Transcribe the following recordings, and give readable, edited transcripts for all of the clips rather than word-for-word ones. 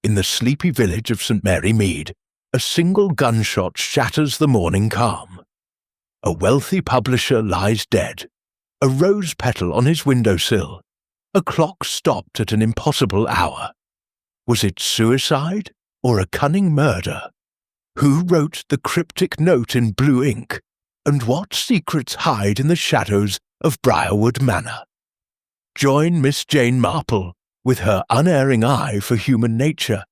in the sleepy village of St. Mary Mead, a single gunshot shatters the morning calm. A wealthy publisher lies dead, a rose petal on his windowsill, a clock stopped at an impossible hour. Was it suicide or a cunning murder? Who wrote the cryptic note in blue ink, and what secrets hide in the shadows of Briarwood Manor? Join Miss Jane Marple, with her unerring eye for human nature,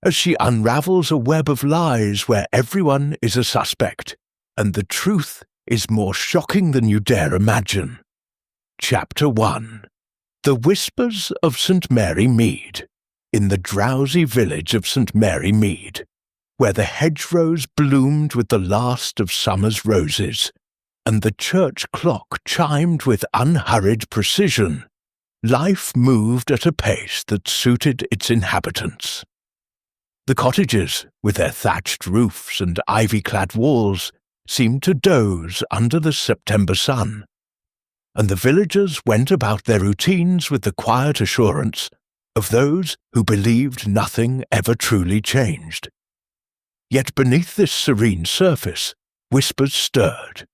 as she unravels a web of lies where everyone is a suspect, and the truth is more shocking than you dare imagine. Chapter 1. The Whispers of St. Mary Mead. In the drowsy village of St. Mary Mead, where the hedgerows bloomed with the last of summer's roses, and the church clock chimed with unhurried precision, life moved at a pace that suited its inhabitants. The cottages, with their thatched roofs and ivy-clad walls, seemed to doze under the September sun, and the villagers went about their routines with the quiet assurance of those who believed nothing ever truly changed. Yet beneath this serene surface, whispers stirred,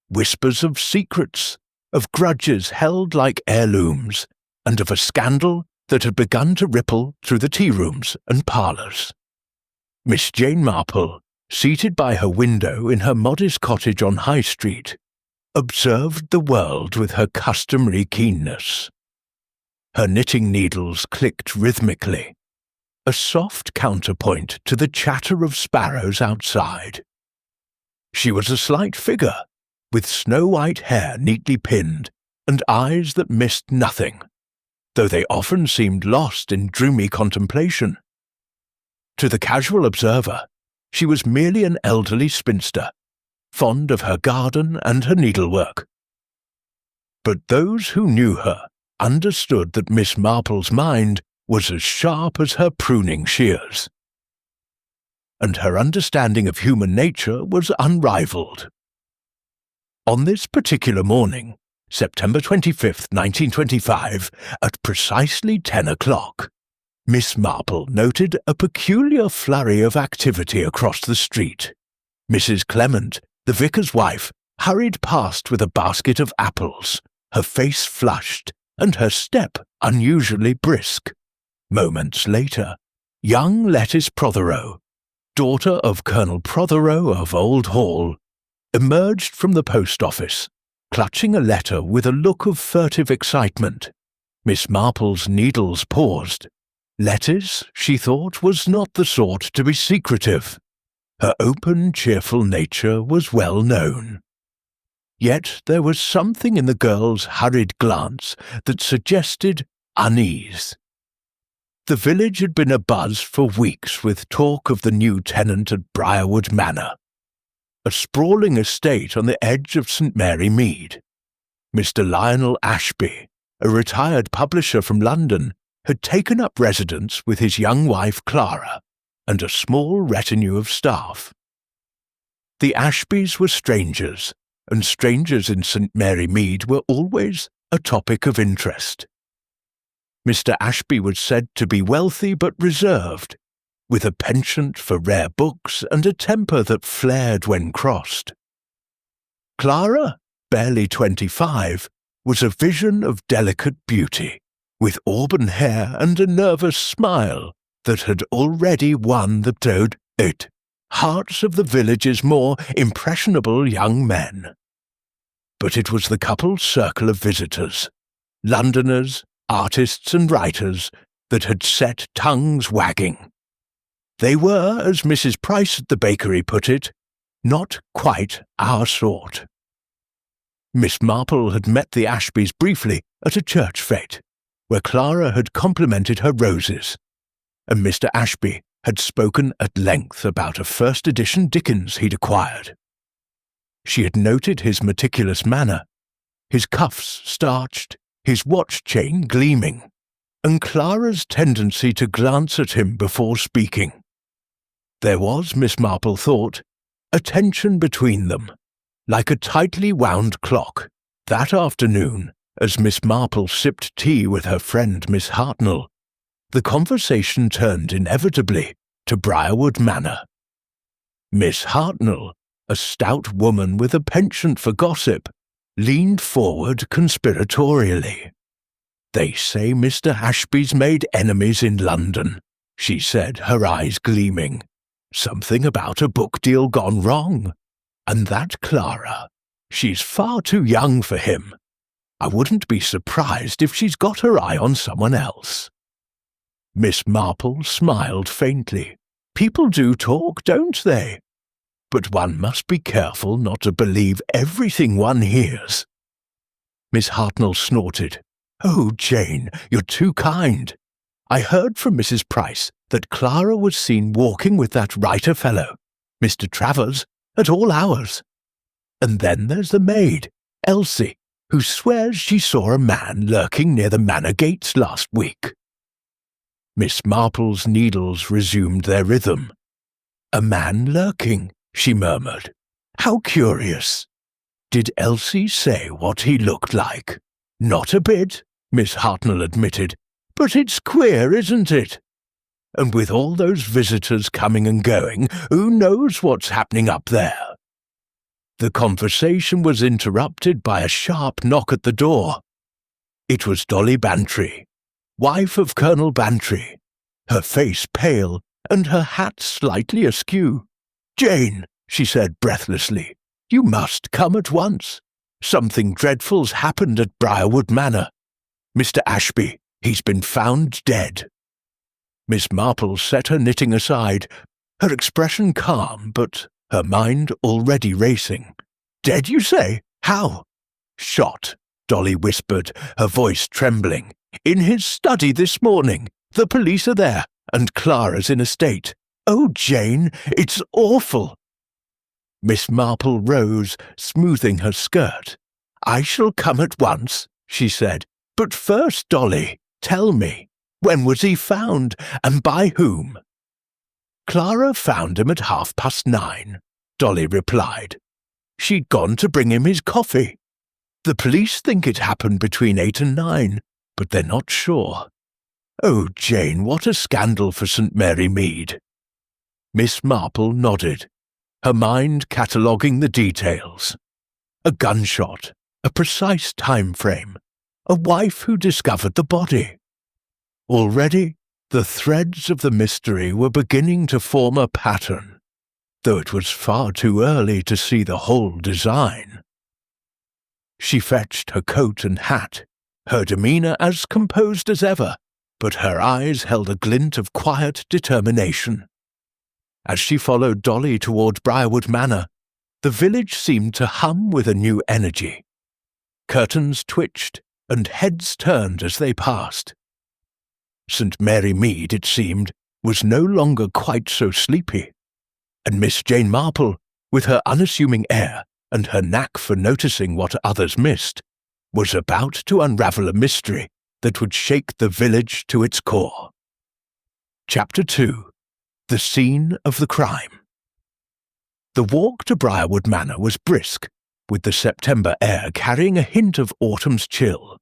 whispers of secrets, of grudges held like heirlooms, and of a scandal that had begun to ripple through the tea-rooms and parlours. Miss Jane Marple, seated by her window in her modest cottage on High Street, observed the world with her customary keenness. Her knitting needles clicked rhythmically, a soft counterpoint to the chatter of sparrows outside. She was a slight figure, with snow-white hair neatly pinned and eyes that missed nothing, though they often seemed lost in dreamy contemplation. To the casual observer, she was merely an elderly spinster, fond of her garden and her needlework. But those who knew her understood that Miss Marple's mind was as sharp as her pruning shears, and her understanding of human nature was unrivalled. On this particular morning, September 25th, 1925, at precisely 10 o'clock, Miss Marple noted a peculiar flurry of activity across the street. Mrs. Clement, the vicar's wife, hurried past with a basket of apples, her face flushed, and her step unusually brisk. Moments later, young Lettice Prothero, daughter of Colonel Prothero of Old Hall, emerged from the post office, clutching a letter with a look of furtive excitement. Miss Marple's needles paused. Lettice, she thought, was not the sort to be secretive. Her open, cheerful nature was well known. Yet there was something in the girl's hurried glance that suggested unease. The village had been abuzz for weeks with talk of the new tenant at Briarwood Manor, a sprawling estate on the edge of St. Mary Mead. Mr. Lionel Ashby, a retired publisher from London, had taken up residence with his young wife Clara and a small retinue of staff. The Ashbys were strangers, and strangers in St. Mary Mead were always a topic of interest. Mr. Ashby was said to be wealthy but reserved, with a penchant for rare books and a temper that flared when crossed. Clara, barely 25, was a vision of delicate beauty, with auburn hair and a nervous smile that had already won the hearts of the village's more impressionable young men. But it was the couple's circle of visitors, Londoners, artists and writers, that had set tongues wagging. They were, as Mrs. Price at the bakery put it, not quite our sort. Miss Marple had met the Ashbys briefly at a church fete, where Clara had complimented her roses, and Mr. Ashby had spoken at length about a first-edition Dickens he'd acquired. She had noted his meticulous manner, his cuffs starched, his watch chain gleaming, and Clara's tendency to glance at him before speaking. There was, Miss Marple thought, a tension between them, like a tightly wound clock. That afternoon, as Miss Marple sipped tea with her friend Miss Hartnell, the conversation turned inevitably to Briarwood Manor. Miss Hartnell, a stout woman with a penchant for gossip, leaned forward conspiratorially. "They say Mr. Ashby's made enemies in London," she said, her eyes gleaming. "Something about a book deal gone wrong. And that Clara, she's far too young for him. I wouldn't be surprised if she's got her eye on someone else." Miss Marple smiled faintly. "People do talk, don't they? But one must be careful not to believe everything one hears." Miss Hartnell snorted. "Oh, Jane, you're too kind. I heard from Mrs. Price that Clara was seen walking with that writer fellow, Mr. Travers, at all hours. And then there's the maid, Elsie, who swears she saw a man lurking near the manor gates last week." Miss Marple's needles resumed their rhythm. "A man lurking," she murmured. "How curious. Did Elsie say what he looked like?" "Not a bit," Miss Hartnell admitted. "But it's queer, isn't it? And with all those visitors coming and going, who knows what's happening up there?" The conversation was interrupted by a sharp knock at the door. It was Dolly Bantry, wife of Colonel Bantry, her face pale and her hat slightly askew. "Jane," she said breathlessly, "you must come at once. Something dreadful's happened at Briarwood Manor. Mr. Ashby, he's been found dead." Miss Marple set her knitting aside, her expression calm, but her mind already racing. "Dead, you say? How?" "Shot," Dolly whispered, her voice trembling. "In his study this morning. The police are there, and Clara's in a state. Oh, Jane, it's awful." Miss Marple rose, smoothing her skirt. "I shall come at once," she said. "But first, Dolly, tell me, when was he found, and by whom?" "Clara found him at 9:30, Dolly replied. "She'd gone to bring him his coffee. The police think it happened between 8 and 9, but they're not sure. Oh, Jane, what a scandal for St. Mary Mead." Miss Marple nodded, her mind cataloguing the details. A gunshot, a precise time frame, a wife who discovered the body. Already, the threads of the mystery were beginning to form a pattern, though it was far too early to see the whole design. She fetched her coat and hat, her demeanour as composed as ever, but her eyes held a glint of quiet determination. As she followed Dolly toward Briarwood Manor, the village seemed to hum with a new energy. Curtains twitched, and heads turned as they passed. St. Mary Mead, it seemed, was no longer quite so sleepy, and Miss Jane Marple, with her unassuming air and her knack for noticing what others missed, was about to unravel a mystery that would shake the village to its core. Chapter 2. The Scene of the Crime. The walk to Briarwood Manor was brisk, with the September air carrying a hint of autumn's chill.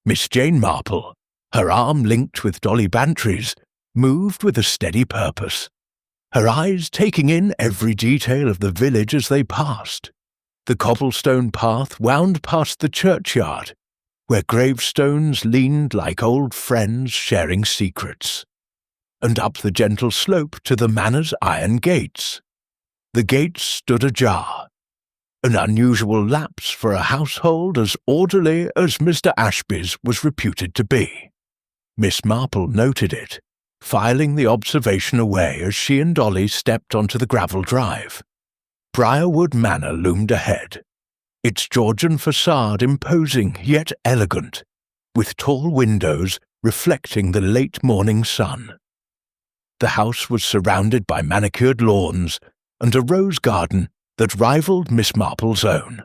Miss Jane Marple, her arm linked with Dolly Bantry's, moved with a steady purpose, her eyes taking in every detail of the village as they passed. The cobblestone path wound past the churchyard, where gravestones leaned like old friends sharing secrets, and up the gentle slope to the manor's iron gates. The gates stood ajar, an unusual lapse for a household as orderly as Mr. Ashby's was reputed to be. Miss Marple noted it, filing the observation away as she and Dolly stepped onto the gravel drive. Briarwood Manor loomed ahead, its Georgian facade imposing yet elegant, with tall windows reflecting the late morning sun. The house was surrounded by manicured lawns and a rose garden that rivaled Miss Marple's own.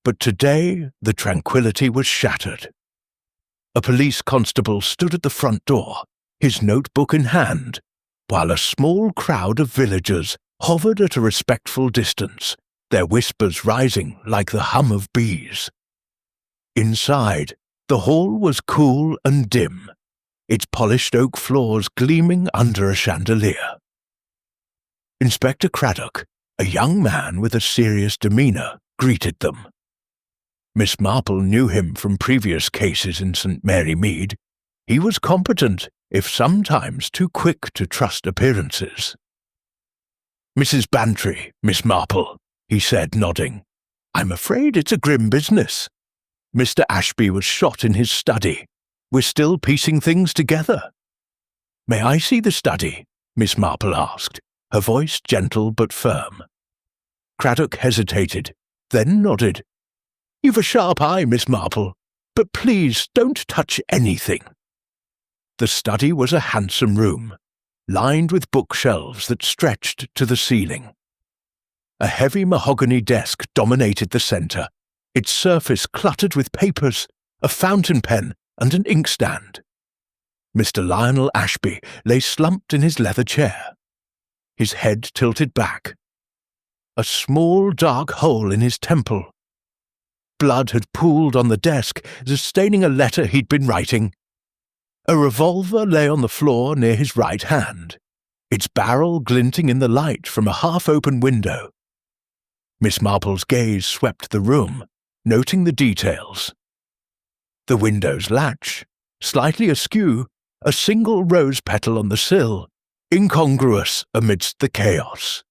But today the tranquillity was shattered. A police constable stood at the front door, his notebook in hand, while a small crowd of villagers hovered at a respectful distance, their whispers rising like the hum of bees. Inside, the hall was cool and dim, its polished oak floors gleaming under a chandelier. Inspector Craddock, a young man with a serious demeanour, greeted them. Miss Marple knew him from previous cases in St. Mary Mead. He was competent, if sometimes too quick to trust appearances. "Mrs. Bantry, Miss Marple," he said, nodding. "I'm afraid it's a grim business. Mr. Ashby was shot in his study. We're still piecing things together." "May I see the study?" Miss Marple asked, her voice gentle but firm. Craddock hesitated, then nodded. "You've a sharp eye, Miss Marple, but please don't touch anything." The study was a handsome room, lined with bookshelves that stretched to the ceiling. A heavy mahogany desk dominated the centre, its surface cluttered with papers, a fountain pen, and an inkstand. Mr. Lionel Ashby lay slumped in his leather chair, his head tilted back. A small dark hole in his temple. Blood had pooled on the desk, staining a letter he'd been writing. A revolver lay on the floor near his right hand, its barrel glinting in the light from a half-open window. Miss Marple's gaze swept the room, noting the details. The window's latch, slightly askew, a single rose petal on the sill, incongruous amidst the chaos.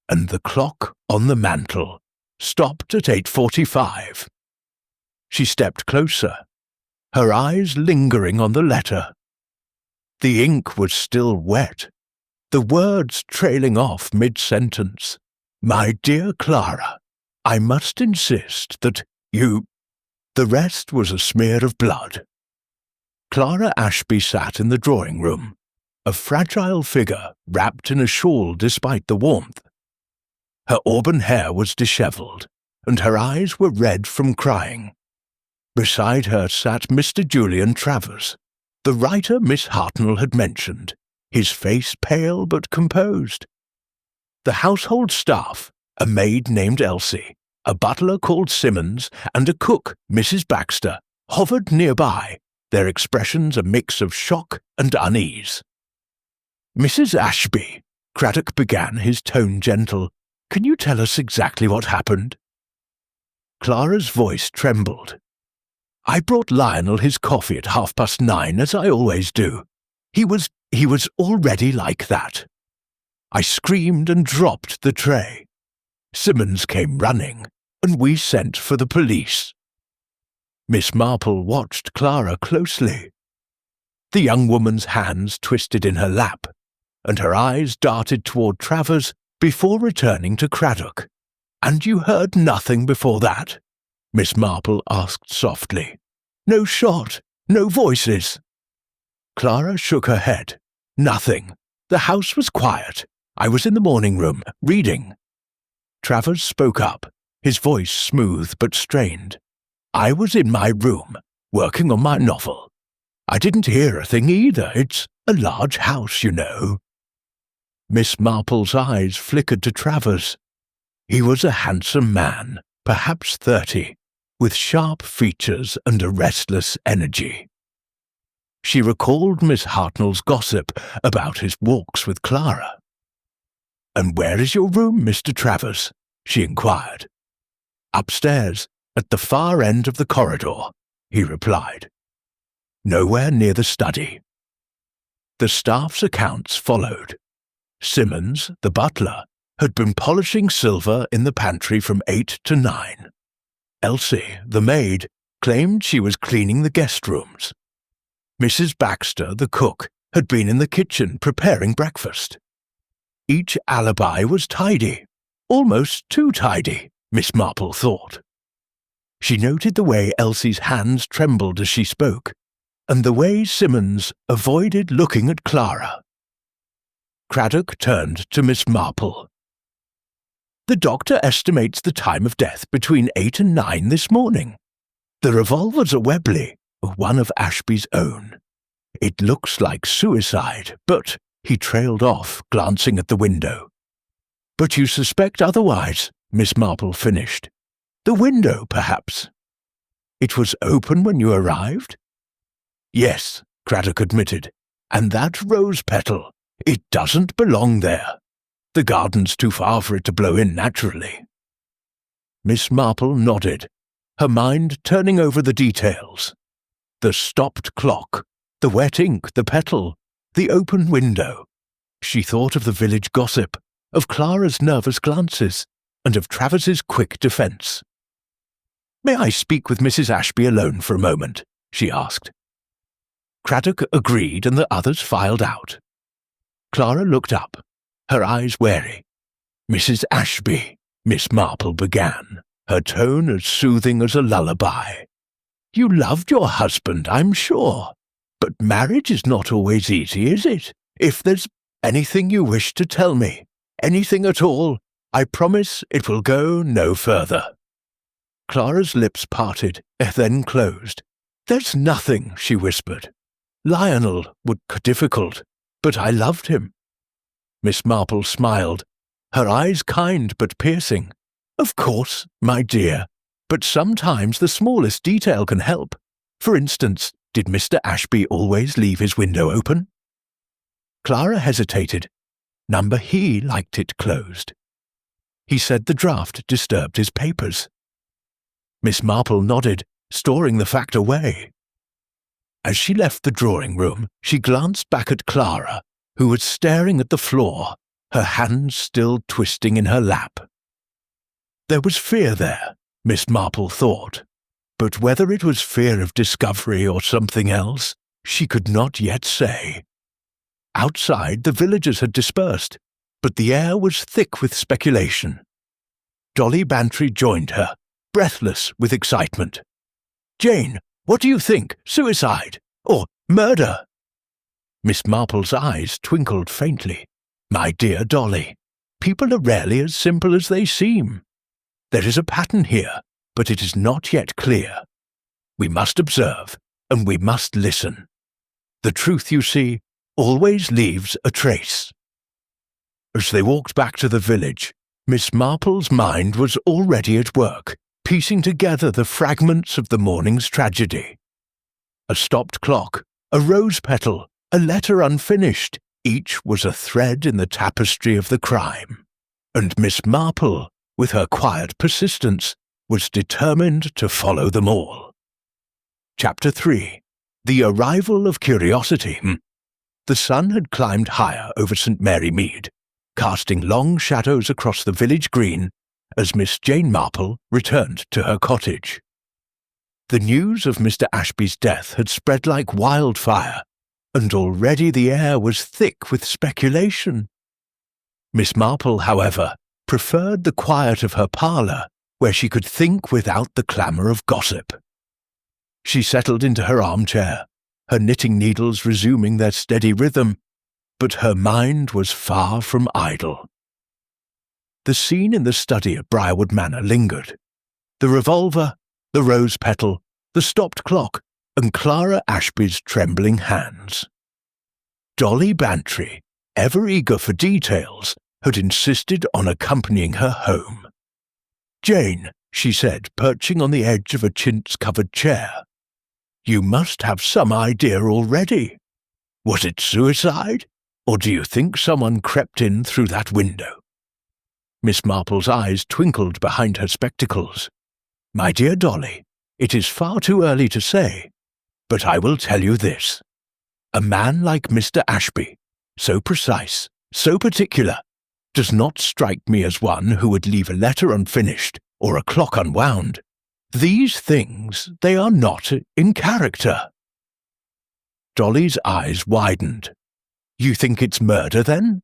And the clock on the mantel stopped at 8:45. She stepped closer, her eyes lingering on the letter. The ink was still wet, the words trailing off mid-sentence. "My dear Clara, I must insist that you—" The rest was a smear of blood. Clara Ashby sat in the drawing room, a fragile figure wrapped in a shawl despite the warmth. Her auburn hair was dishevelled, and her eyes were red from crying. Beside her sat Mr. Julian Travers, the writer Miss Hartnell had mentioned, his face pale but composed. The household staff, a maid named Elsie, a butler called Simmons, and a cook, Mrs. Baxter, hovered nearby, their expressions a mix of shock and unease. "Mrs. Ashby," Craddock began, his tone gentle, "can you tell us exactly what happened?" Clara's voice trembled. "I brought Lionel his coffee at 9:30, as I always do. He was already like that. I screamed and dropped the tray. Simmons came running, and we sent for the police." Miss Marple watched Clara closely. The young woman's hands twisted in her lap, and her eyes darted toward Travers before returning to Craddock. "And you heard nothing before that?" Miss Marple asked softly. "No shot, no voices?" Clara shook her head. "Nothing. The house was quiet. I was in the morning room, reading." Travers spoke up, his voice smooth but strained. "I was in my room, working on my novel. I didn't hear a thing either. It's a large house, you know." Miss Marple's eyes flickered to Travers. He was a handsome man, perhaps 30, with sharp features and a restless energy. She recalled Miss Hartnell's gossip about his walks with Clara. "And where is your room, Mr. Travers?" she inquired. "Upstairs, at the far end of the corridor," he replied. "Nowhere near the study." The staff's accounts followed. Simmons, the butler, had been polishing silver in the pantry from 8 to 9. Elsie, the maid, claimed she was cleaning the guest rooms. Mrs. Baxter, the cook, had been in the kitchen preparing breakfast. Each alibi was tidy, almost too tidy, Miss Marple thought. She noted the way Elsie's hands trembled as she spoke, and the way Simmons avoided looking at Clara. Craddock turned to Miss Marple. "The doctor estimates the time of death between 8 and 9 this morning. The revolver's a Webley, one of Ashby's own. It looks like suicide, but—" he trailed off, glancing at the window. "But you suspect otherwise," Miss Marple finished. "The window, perhaps." "It was open when you arrived?" "Yes, Craddock admitted. "And that rose petal, it doesn't belong there. The garden's too far for it to blow in naturally." Miss Marple nodded, her mind turning over the details. The stopped clock, the wet ink, the petal, the open window. She thought of the village gossip, of Clara's nervous glances, and of Travis's quick defence. "May I speak with Mrs. Ashby alone for a moment?" she asked. Craddock agreed, and the others filed out. Clara looked up, her eyes wary. "Mrs. Ashby," Miss Marple began, her tone as soothing as a lullaby. "You loved your husband, I'm sure. But marriage is not always easy, is it? If there's anything you wish to tell me, anything at all, I promise it will go no further." Clara's lips parted, then closed. "There's nothing," she whispered. "Lionel would be difficult, but I loved him." Miss Marple smiled, her eyes kind but piercing. "Of course, my dear, but sometimes the smallest detail can help. For instance, did Mr. Ashby always leave his window open?" Clara hesitated. He liked it closed. He said the draft disturbed his papers. Miss Marple nodded, storing the fact away. As she left the drawing-room, she glanced back at Clara, who was staring at the floor, her hands still twisting in her lap. There was fear there, Miss Marple thought, but whether it was fear of discovery or something else, she could not yet say. Outside, the villagers had dispersed, but the air was thick with speculation. Dolly Bantry joined her, breathless with excitement. "Jane, what do you think? Suicide? Or murder?" Miss Marple's eyes twinkled faintly. "My dear Dolly, people are rarely as simple as they seem. There is a pattern here, but it is not yet clear. We must observe, and we must listen. The truth, you see, always leaves a trace." As they walked back to the village, Miss Marple's mind was already at work, piecing together the fragments of the morning's tragedy. A stopped clock, a rose petal, a letter unfinished, each was a thread in the tapestry of the crime. And Miss Marple, with her quiet persistence, was determined to follow them all. Chapter 3. The Arrival of Curiosity. The sun had climbed higher over St. Mary Mead, casting long shadows across the village green as Miss Jane Marple returned to her cottage. The news of Mr. Ashby's death had spread like wildfire, and already the air was thick with speculation. Miss Marple, however, preferred the quiet of her parlour, where she could think without the clamour of gossip. She settled into her armchair, her knitting needles resuming their steady rhythm, but her mind was far from idle. The scene in the study at Briarwood Manor lingered. The revolver, the rose petal, the stopped clock, and Clara Ashby's trembling hands. Dolly Bantry, ever eager for details, had insisted on accompanying her home. "Jane," she said, perching on the edge of a chintz-covered chair, "you must have some idea already. Was it suicide, or do you think someone crept in through that window?" Miss Marple's eyes twinkled behind her spectacles. "My dear Dolly, it is far too early to say, but I will tell you this. A man like Mr. Ashby, so precise, so particular, does not strike me as one who would leave a letter unfinished or a clock unwound. These things, they are not in character." Dolly's eyes widened. "You think it's murder, then?"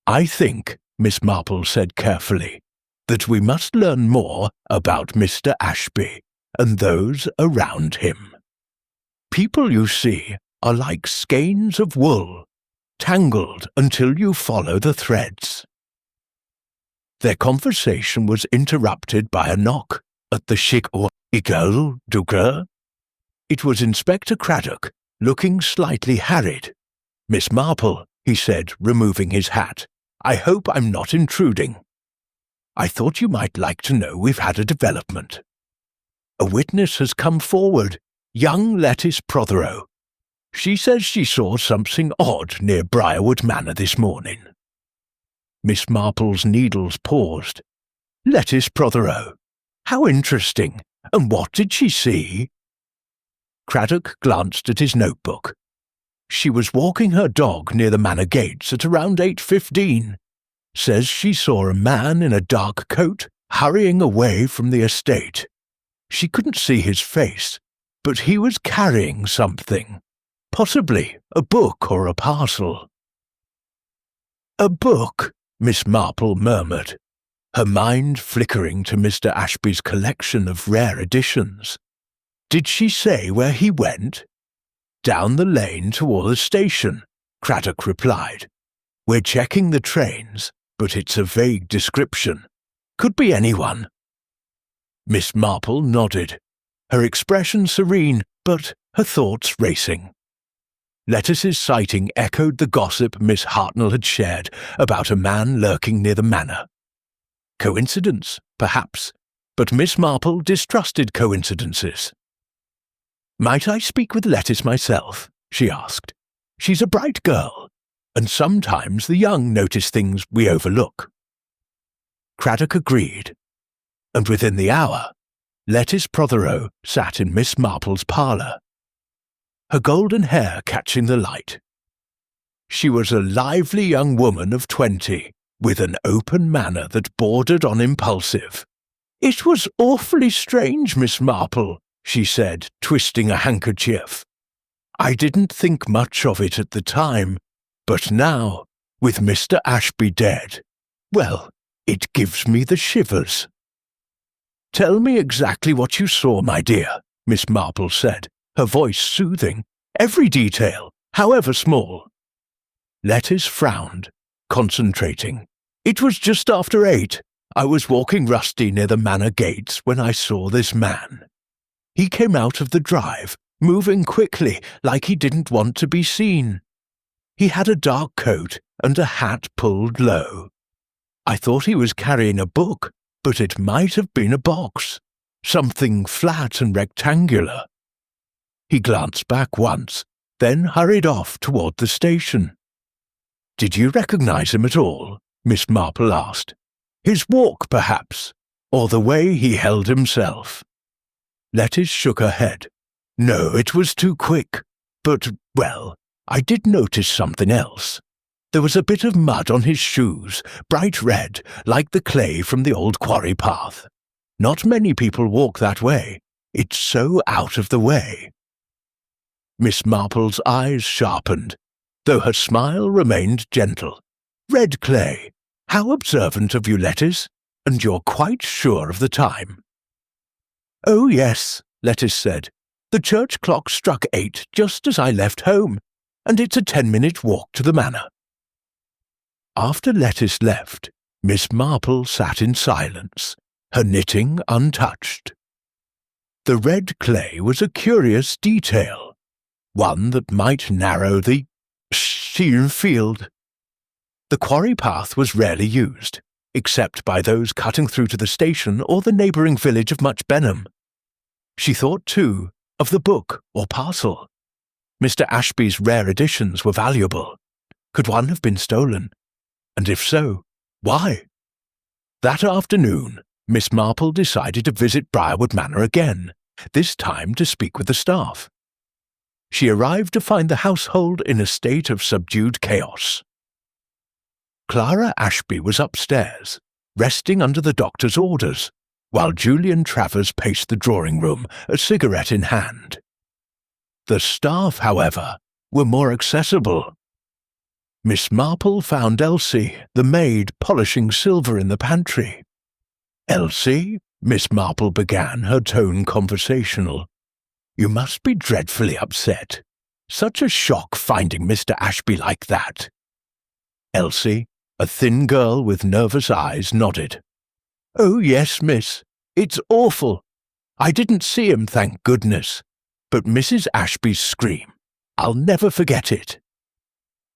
"I think," Miss Marple said carefully, "that we must learn more about Mr. Ashby and those around him. People, you see, are like skeins of wool, tangled until you follow the threads." Their conversation was interrupted by a knock at the chic or école du coeur. It was Inspector Craddock, looking slightly harried. "Miss Marple," he said, removing his hat, "I hope I'm not intruding. I thought you might like to know we've had a development. A witness has come forward, young Lettice Prothero. She says she saw something odd near Briarwood Manor this morning." Miss Marple's needles paused. "Lettice Prothero. How interesting. And what did she see?" Craddock glanced at his notebook. "She was walking her dog near the manor gates at around 8:15. Says she saw a man in a dark coat hurrying away from the estate. She couldn't see his face, but he was carrying something. Possibly a book or a parcel." "A book," Miss Marple murmured, her mind flickering to Mr. Ashby's collection of rare editions. "Did she say where he went?" "Down the lane toward the station," Craddock replied. "We're checking the trains, but it's a vague description. Could be anyone." Miss Marple nodded, her expression serene, but her thoughts racing. Lettice's sighting echoed the gossip Miss Hartnell had shared about a man lurking near the manor. Coincidence, perhaps, but Miss Marple distrusted coincidences. "Might I speak with Lettice myself?" she asked. "She's a bright girl, and sometimes the young notice things we overlook." Craddock agreed, and within the hour, Lettice Prothero sat in Miss Marple's parlour, her golden hair catching the light. She was a lively young woman of 20, with an open manner that bordered on impulsive. "It was awfully strange, Miss Marple," she said, twisting a handkerchief. "I didn't think much of it at the time, but now, with Mr. Ashby dead, well, it gives me the shivers." "Tell me exactly what you saw, my dear," Miss Marple said, her voice soothing. "Every detail, however small." Lettice frowned, concentrating. "It was just after 8. I was walking rusty near the manor gates when I saw this man. He came out of the drive, moving quickly like he didn't want to be seen. He had a dark coat and a hat pulled low. I thought he was carrying a book, but it might have been a box, something flat and rectangular." He glanced back once, then hurried off toward the station. "Did you recognize him at all?" Miss Marple asked. "His walk, perhaps, or the way he held himself?" Lettice shook her head. "No, it was too quick. But, well, I did notice something else. There was a bit of mud on his shoes, bright red, like the clay from the old quarry path. Not many people walk that way. It's so out of the way." Miss Marple's eyes sharpened, though her smile remained gentle. "Red clay. How observant of you, Lettice, and you're quite sure of the time." "Oh, yes," Lettice said. "The church clock struck 8 just as I left home, and it's a 10-minute walk to the manor." After Lettice left, Miss Marple sat in silence, her knitting untouched. The red clay was a curious detail, one that might narrow the field. The quarry path was rarely used, except by those cutting through to the station or the neighbouring village of Much Benham. She thought, too, of the book or parcel. Mr. Ashby's rare editions were valuable. Could one have been stolen? And if so, why? That afternoon, Miss Marple decided to visit Briarwood Manor again, this time to speak with the staff. She arrived to find the household in a state of subdued chaos. Clara Ashby was upstairs, resting under the doctor's orders, while Julian Travers paced the drawing-room, a cigarette in hand. The staff, however, were more accessible. Miss Marple found Elsie, the maid, polishing silver in the pantry. "Elsie," Miss Marple began, her tone conversational, "you must be dreadfully upset. Such a shock finding Mr. Ashby like that." Elsie, a thin girl with nervous eyes, nodded. "Oh, yes, miss. It's awful. I didn't see him, thank goodness. But Mrs. Ashby's scream, I'll never forget it."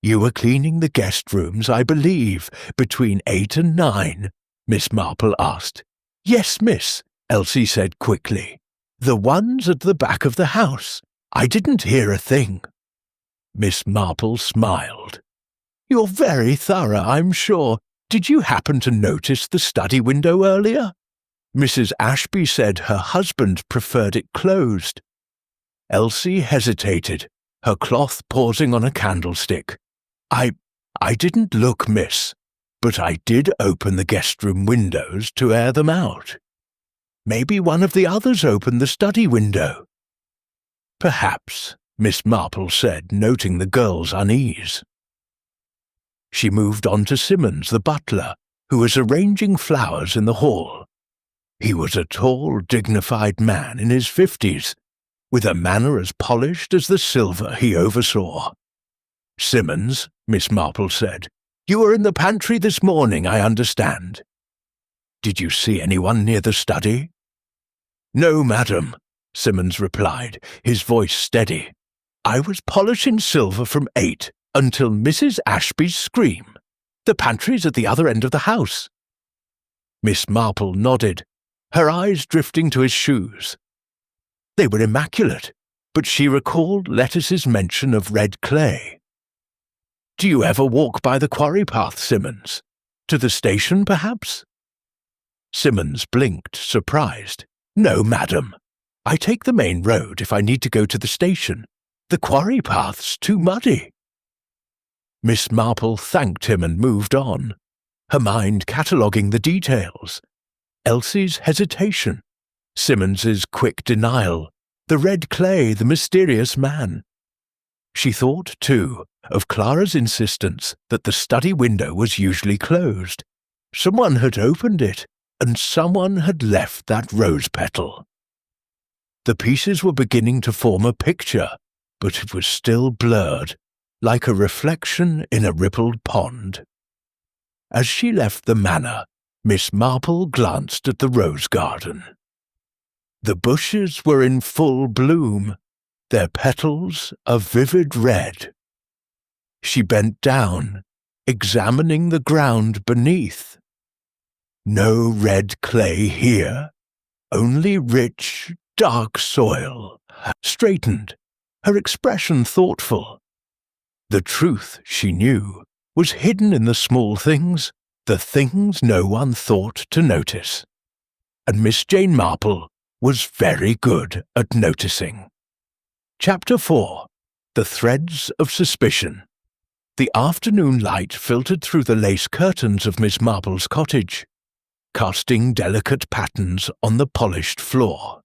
"You were cleaning the guest rooms, I believe, between 8 and 9, Miss Marple asked. "Yes, miss," Elsie said quickly. "The ones at the back of the house. I didn't hear a thing." Miss Marple smiled. "You're very thorough, I'm sure. Did you happen to notice the study window earlier? Mrs. Ashby said her husband preferred it closed." Elsie hesitated, her cloth pausing on a candlestick. I didn't look, miss, but I did open the guest-room windows to air them out. Maybe one of the others opened the study window." "Perhaps," Miss Marple said, noting the girl's unease. She moved on to Simmons, the butler, who was arranging flowers in the hall. He was a tall, dignified man in his 50s, with a manner as polished as the silver he oversaw. "Simmons," Miss Marple said, "you were in the pantry this morning, I understand. Did you see anyone near the study?" "No, madam," Simmons replied, his voice steady. "I was polishing silver from 8 until Mrs. Ashby's scream. The pantry's at the other end of the house." Miss Marple nodded, her eyes drifting to his shoes. They were immaculate, but she recalled Lettice's mention of red clay. "Do you ever walk by the quarry path, Simmons? To the station, perhaps?" Simmons blinked, surprised. "No, madam. I take the main road if I need to go to the station. The quarry path's too muddy." Miss Marple thanked him and moved on, her mind cataloguing the details. Elsie's hesitation, Simmons's quick denial, the red clay, the mysterious man. She thought, too, of Clara's insistence that the study window was usually closed. Someone had opened it, and someone had left that rose petal. The pieces were beginning to form a picture, but it was still blurred, like a reflection in a rippled pond. As she left the manor, Miss Marple glanced at the rose garden. The bushes were in full bloom, their petals a vivid red. She bent down, examining the ground beneath. No red clay here, only rich, dark soil, straightened, her expression thoughtful. The truth, she knew, was hidden in the small things, the things no one thought to notice. And Miss Jane Marple was very good at noticing. Chapter 4. The Threads of Suspicion. The afternoon light filtered through the lace curtains of Miss Marple's cottage, casting delicate patterns on the polished floor.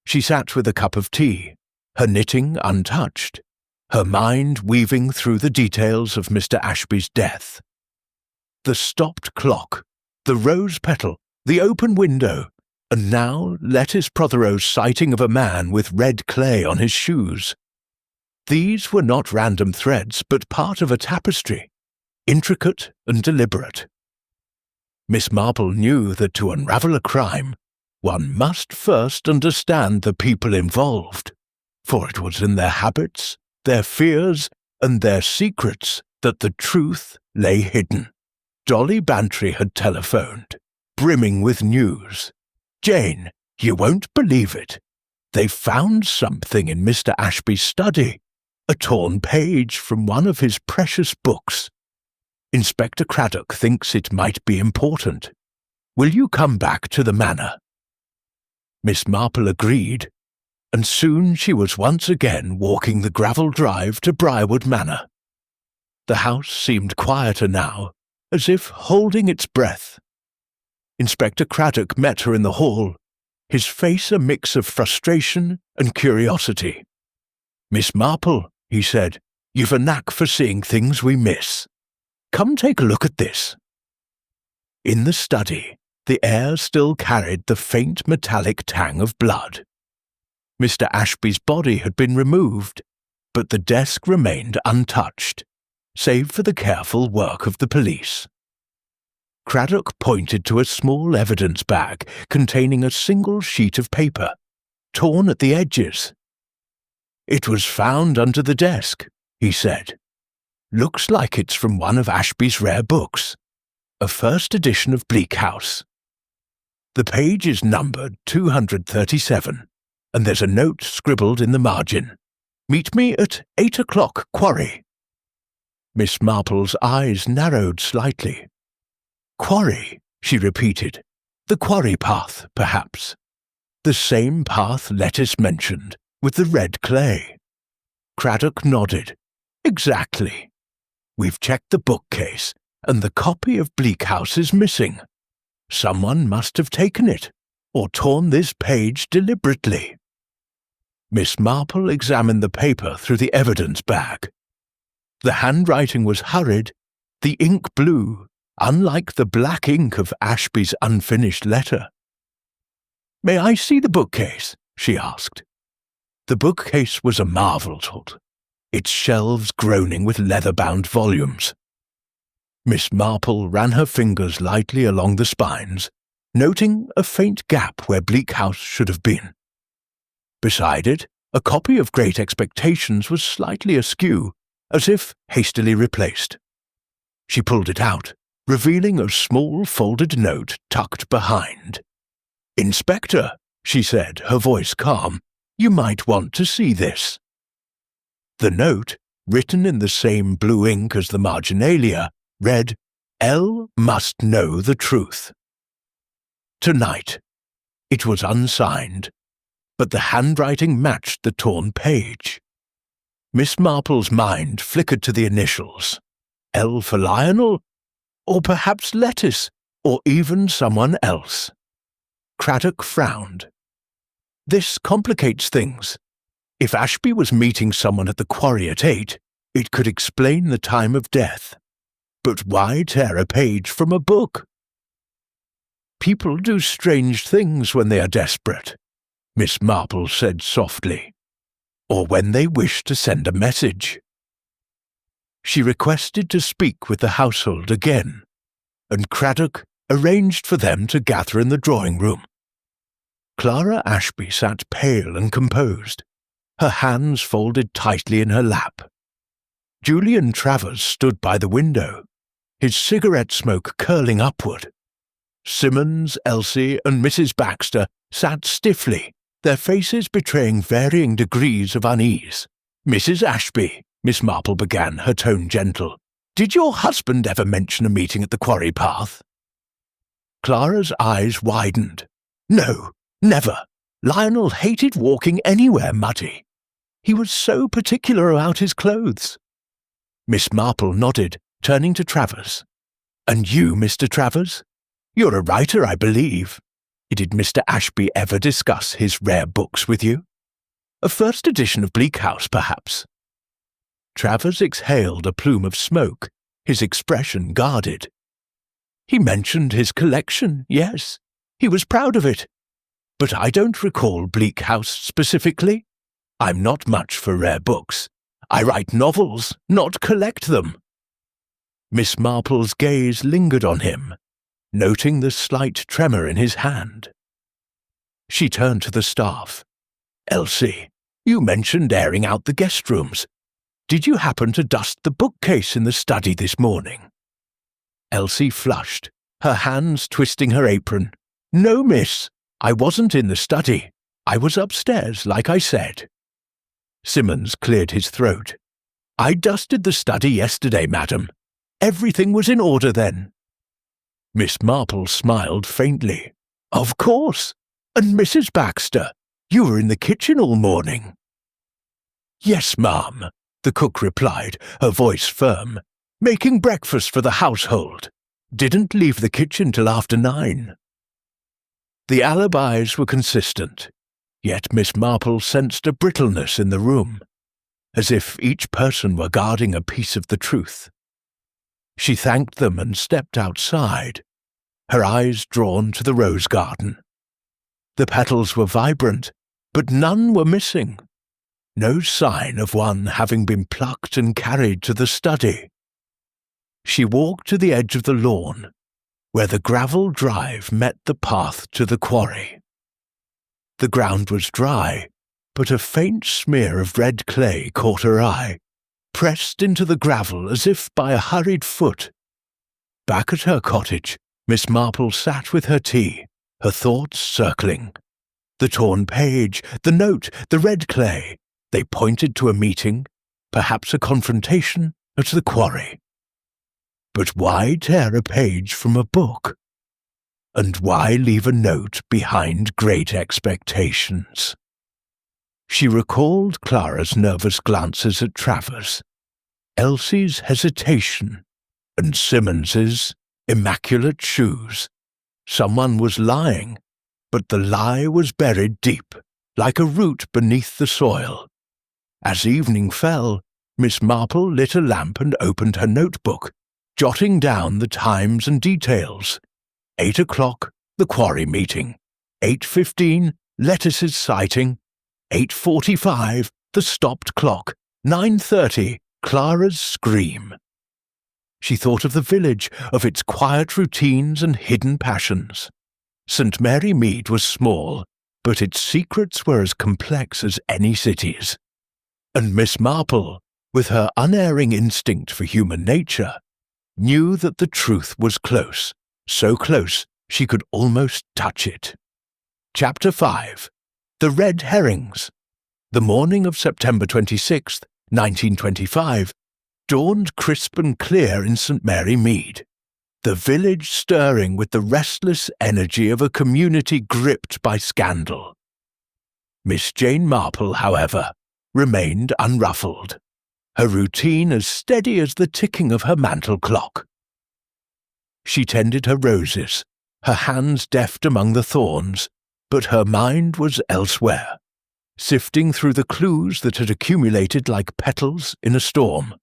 She sat with a cup of tea, her knitting untouched, her mind weaving through the details of Mr. Ashby's death. The stopped clock, the rose petal, the open window, and now Lettice Prothero's sighting of a man with red clay on his shoes. These were not random threads, but part of a tapestry, intricate and deliberate. Miss Marple knew that to unravel a crime, one must first understand the people involved, for it was in their habits, their fears, and their secrets that the truth lay hidden. Dolly Bantry had telephoned, brimming with news. "Jane, you won't believe it. They found something in Mr. Ashby's study, a torn page from one of his precious books. Inspector Craddock thinks it might be important. Will you come back to the manor?" Miss Marple agreed, and soon she was once again walking the gravel drive to Briarwood Manor. The house seemed quieter now, as if holding its breath. Inspector Craddock met her in the hall, his face a mix of frustration and curiosity. "Miss Marple," he said, "you've a knack for seeing things we miss. Come take a look at this." In the study, the air still carried the faint metallic tang of blood. Mr. Ashby's body had been removed, but the desk remained untouched, save for the careful work of the police. Craddock pointed to a small evidence bag containing a single sheet of paper, torn at the edges. "It was found under the desk," he said. "Looks like it's from one of Ashby's rare books, a first edition of Bleak House. The page is numbered 237, and there's a note scribbled in the margin. Meet me at 8 o'clock, Quarry." Miss Marple's eyes narrowed slightly. "Quarry," she repeated. "The quarry path, perhaps. The same path Lettuce mentioned, with the red clay." Craddock nodded. "Exactly. We've checked the bookcase, and the copy of Bleak House is missing. Someone must have taken it, or torn this page deliberately." Miss Marple examined the paper through the evidence bag. The handwriting was hurried, the ink blue, unlike the black ink of Ashby's unfinished letter. "May I see the bookcase?" she asked. The bookcase was a marvel, its shelves groaning with leather-bound volumes. Miss Marple ran her fingers lightly along the spines, noting a faint gap where Bleak House should have been. Beside it, a copy of Great Expectations was slightly askew, as if hastily replaced. She pulled it out, revealing a small folded note tucked behind. "Inspector," she said, her voice calm, "you might want to see this." The note, written in the same blue ink as the marginalia, read, "L must know the truth. Tonight." It was unsigned, but the handwriting matched the torn page. Miss Marple's mind flickered to the initials. L for Lionel, or perhaps Lettuce, or even someone else. Craddock frowned. "This complicates things. If Ashby was meeting someone at the quarry at 8, it could explain the time of death. But why tear a page from a book?" "People do strange things when they are desperate," Miss Marple said softly, "or when they wish to send a message." She requested to speak with the household again, and Craddock arranged for them to gather in the drawing room. Clara Ashby sat pale and composed, her hands folded tightly in her lap. Julian Travers stood by the window, his cigarette smoke curling upward. Simmons, Elsie, and Mrs. Baxter sat stiffly, their faces betraying varying degrees of unease. "Mrs. Ashby," Miss Marple began, her tone gentle, "did your husband ever mention a meeting at the quarry path?" Clara's eyes widened. "No, never. Lionel hated walking anywhere muddy. He was so particular about his clothes." Miss Marple nodded, turning to Travers. "And you, Mr. Travers? You're a writer, I believe. Did Mr. Ashby ever discuss his rare books with you? A first edition of Bleak House, perhaps?" Travers exhaled a plume of smoke, his expression guarded. "He mentioned his collection, yes. He was proud of it. But I don't recall Bleak House specifically. I'm not much for rare books. I write novels, not collect them." Miss Marple's gaze lingered on him, noting the slight tremor in his hand. She turned to the staff. "Elsie, you mentioned airing out the guest rooms. Did you happen to dust the bookcase in the study this morning?" Elsie flushed, her hands twisting her apron. "No, miss. I wasn't in the study. I was upstairs, like I said." Simmons cleared his throat. "I dusted the study yesterday, madam. Everything was in order then." Miss Marple smiled faintly. "Of course. And Mrs. Baxter, you were in the kitchen all morning." "Yes, ma'am," the cook replied, her voice firm. "Making breakfast for the household. Didn't leave the kitchen till after 9. The alibis were consistent, yet Miss Marple sensed a brittleness in the room, as if each person were guarding a piece of the truth. She thanked them and stepped outside, her eyes drawn to the rose garden. The petals were vibrant, but none were missing. No sign of one having been plucked and carried to the study. She walked to the edge of the lawn, where the gravel drive met the path to the quarry. The ground was dry, but a faint smear of red clay caught her eye, pressed into the gravel as if by a hurried foot. Back at her cottage, Miss Marple sat with her tea, her thoughts circling. The torn page, the note, the red clay, They pointed to a meeting, perhaps a confrontation, at the quarry. But why tear a page from a book? And why leave a note behind great expectations? She recalled Clara's nervous glances at Travers, Elsie's hesitation, and Simmons's immaculate shoes. Someone was lying, but the lie was buried deep, like a root beneath the soil. As evening fell, Miss Marple lit a lamp and opened her notebook, jotting down the times and details. 8 o'clock, the quarry meeting. 8:15, Lettuce's sighting. 8:45, the stopped clock. 9:30, Clara's scream. She thought of the village, of its quiet routines and hidden passions. St. Mary Mead was small, but its secrets were as complex as any city's. And Miss Marple, with her unerring instinct for human nature, knew that the truth was close, so close she could almost touch it. Chapter 5. The Red Herrings. The morning of September 26th, 1925, dawned crisp and clear in St. Mary Mead, the village stirring with the restless energy of a community gripped by scandal. Miss Jane Marple, however, remained unruffled, her routine as steady as the ticking of her mantel clock. She tended her roses, her hands deft among the thorns, but her mind was elsewhere, sifting through the clues that had accumulated like petals in a storm.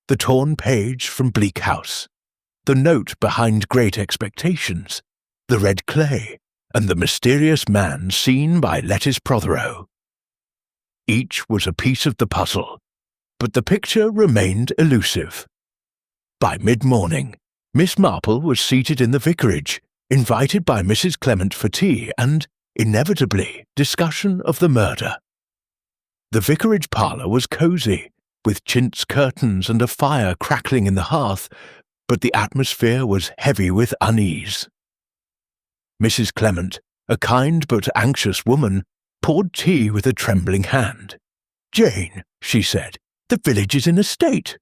The torn page from Bleak House, the note behind Great Expectations, the red clay, and the mysterious man seen by Lettice Prothero. Each was a piece of the puzzle, but the picture remained elusive. By mid-morning, Miss Marple was seated in the vicarage, invited by Mrs. Clement for tea and, inevitably, discussion of the murder. The vicarage parlour was cosy, with chintz curtains and a fire crackling in the hearth, but the atmosphere was heavy with unease. Mrs. Clement, a kind but anxious woman, poured tea with a trembling hand. "Jane," she said, "the village is in a state.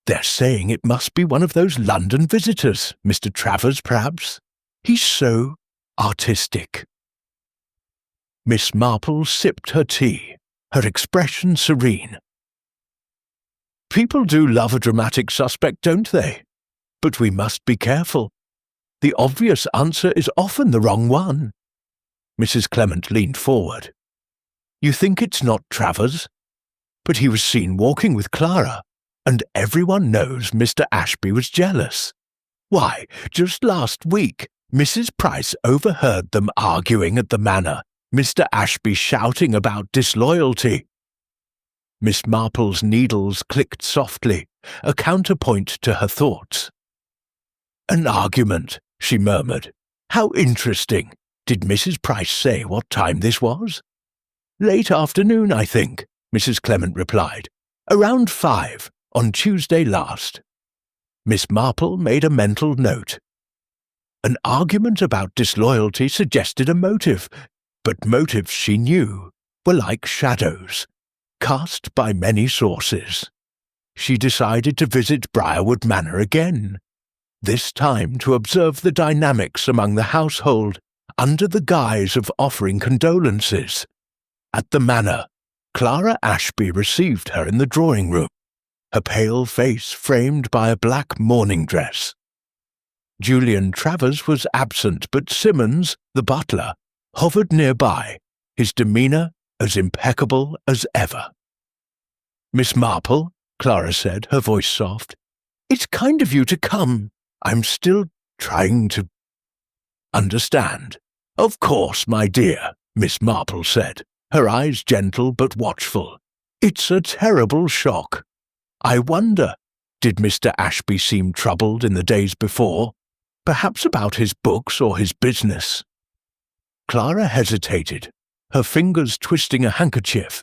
They're saying it must be one of those London visitors, Mr. Travers, perhaps. He's so artistic." Miss Marple sipped her tea, her expression serene. "People do love a dramatic suspect, don't they? But we must be careful. The obvious answer is often the wrong one." Mrs. Clement leaned forward. "You think it's not Travers? But he was seen walking with Clara, and everyone knows Mr. Ashby was jealous. Why, just last week, Mrs. Price overheard them arguing at the manor, Mr. Ashby shouting about disloyalty." Miss Marple's needles clicked softly, a counterpoint to her thoughts. "An argument," she murmured. "How interesting. Did Mrs. Price say what time this was?" "Late afternoon, I think," Mrs. Clement replied. "Around 5, on Tuesday last." Miss Marple made a mental note. An argument about disloyalty suggested a motive, but motives, she knew, were like shadows, cast by many sources. She decided to visit Briarwood Manor again, this time to observe the dynamics among the household under the guise of offering condolences. At the manor, Clara Ashby received her in the drawing-room, her pale face framed by a black mourning dress. Julian Travers was absent, but Simmons, the butler, hovered nearby, his demeanour as impeccable as ever. "Miss Marple," Clara said, her voice soft, "it's kind of you to come. I'm still trying to understand." "Of course, my dear," Miss Marple said, her eyes gentle but watchful. "It's a terrible shock. I wonder, did Mr. Ashby seem troubled in the days before? Perhaps about his books or his business?" Clara hesitated, her fingers twisting a handkerchief.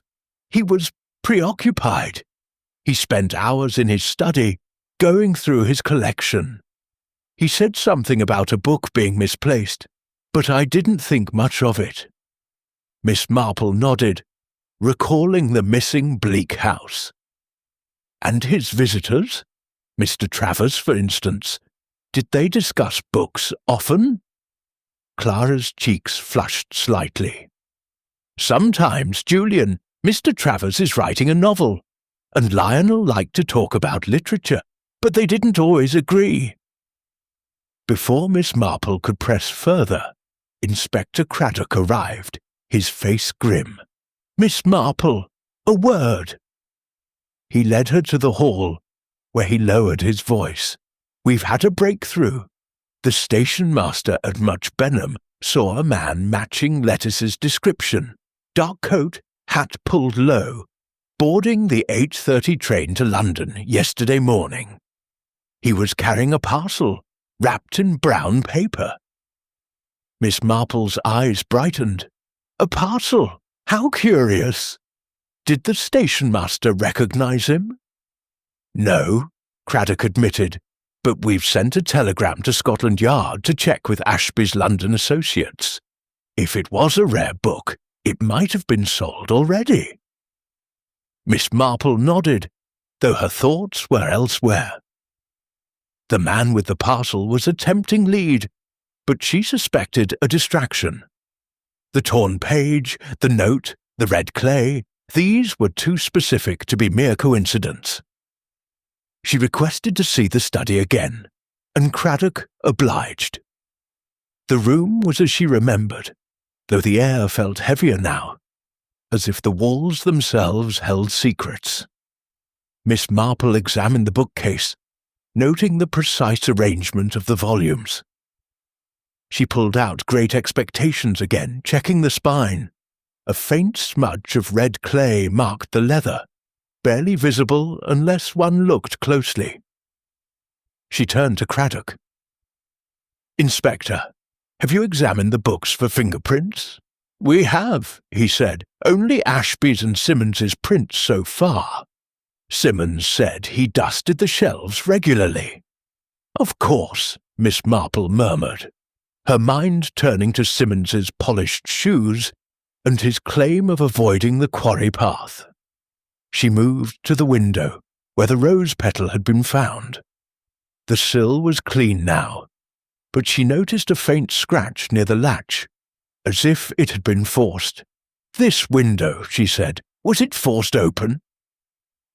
"He was preoccupied. He spent hours in his study, going through his collection. He said something about a book being misplaced, but I didn't think much of it." Miss Marple nodded. recalling the missing bleak house. And his visitors? Mr. Travers, for instance. Did they discuss books often? Clara's cheeks flushed slightly. Sometimes, Julian, Mr. Travers is writing a novel, and Lionel liked to talk about literature, but they didn't always agree. Before Miss Marple could press further, Inspector Craddock arrived, his face grim. "Miss Marple, a word." He led her to the hall, where he lowered his voice. "We've had a breakthrough. The station master at Much Benham saw a man matching Lettuce's description. Dark coat, hat pulled low, boarding the 8:30 train to London yesterday morning. He was carrying a parcel, wrapped in brown paper." Miss Marple's eyes brightened. "A parcel? How curious! Did the station master recognize him?" "No," Craddock admitted, "but we've sent a telegram to Scotland Yard to check with Ashby's London associates. If it was a rare book, it might have been sold already." Miss Marple nodded, though her thoughts were elsewhere. The man with the parcel was a tempting lead, but she suspected a distraction. The torn page, the note, the red clay, these were too specific to be mere coincidence. She requested to see the study again, and Craddock obliged. The room was as she remembered, though the air felt heavier now, as if the walls themselves held secrets. Miss Marple examined the bookcase, noting the precise arrangement of the volumes. She pulled out Great Expectations again, checking the spine. A faint smudge of red clay marked the leather, barely visible unless one looked closely. She turned to Craddock. "Inspector, have you examined the books for fingerprints?" "We have," he said. "Only Ashby's and Simmons's prints so far." Simmons said he dusted the shelves regularly. "Of course," Miss Marple murmured, her mind turning to Simmons's polished shoes and his claim of avoiding the quarry path. She moved to the window, where the rose petal had been found. The sill was clean now, but she noticed a faint scratch near the latch, as if it had been forced. "This window," she said, "was it forced open?"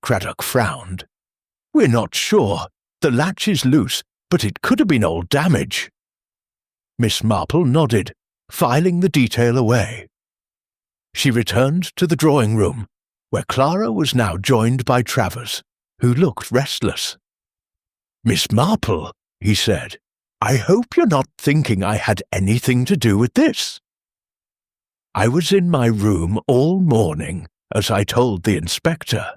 Craddock frowned. "We're not sure. The latch is loose, but it could have been old damage." Miss Marple nodded, filing the detail away. She returned to the drawing-room, where Clara was now joined by Travers, who looked restless. "Miss Marple," he said, "I hope you're not thinking I had anything to do with this." "I was in my room all morning, as I told the inspector."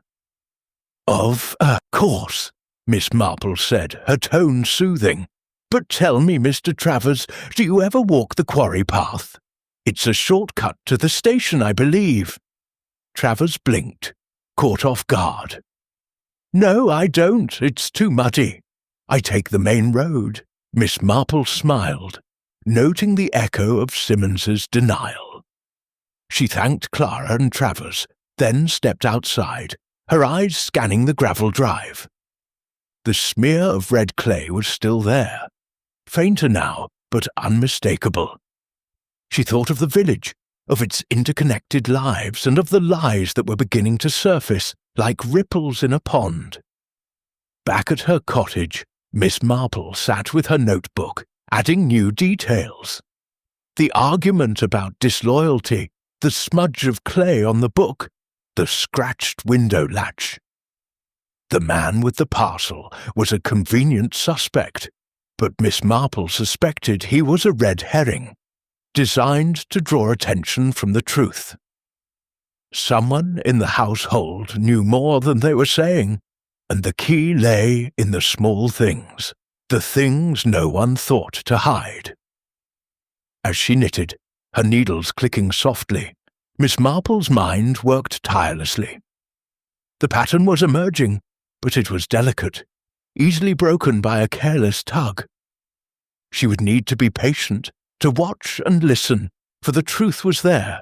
"Of course," Miss Marple said, her tone soothing. "But tell me, Mr. Travers, do you ever walk the quarry path? It's a shortcut to the station, I believe." Travers blinked, caught off guard. "No, I don't. It's too muddy. I take the main road." Miss Marple smiled, noting the echo of Simmons's denial. She thanked Clara and Travers, then stepped outside, her eyes scanning the gravel drive. The smear of red clay was still there, fainter now, but unmistakable. She thought of the village, of its interconnected lives, and of the lies that were beginning to surface like ripples in a pond. Back at her cottage, Miss Marple sat with her notebook, adding new details. The argument about disloyalty, the smudge of clay on the book, the scratched window latch. The man with the parcel was a convenient suspect, but Miss Marple suspected he was a red herring, designed to draw attention from the truth. Someone in the household knew more than they were saying, and the key lay in the small things, the things no one thought to hide. As she knitted, her needles clicking softly, Miss Marple's mind worked tirelessly. The pattern was emerging, but it was delicate, easily broken by a careless tug. She would need to be patient, to watch and listen, for the truth was there,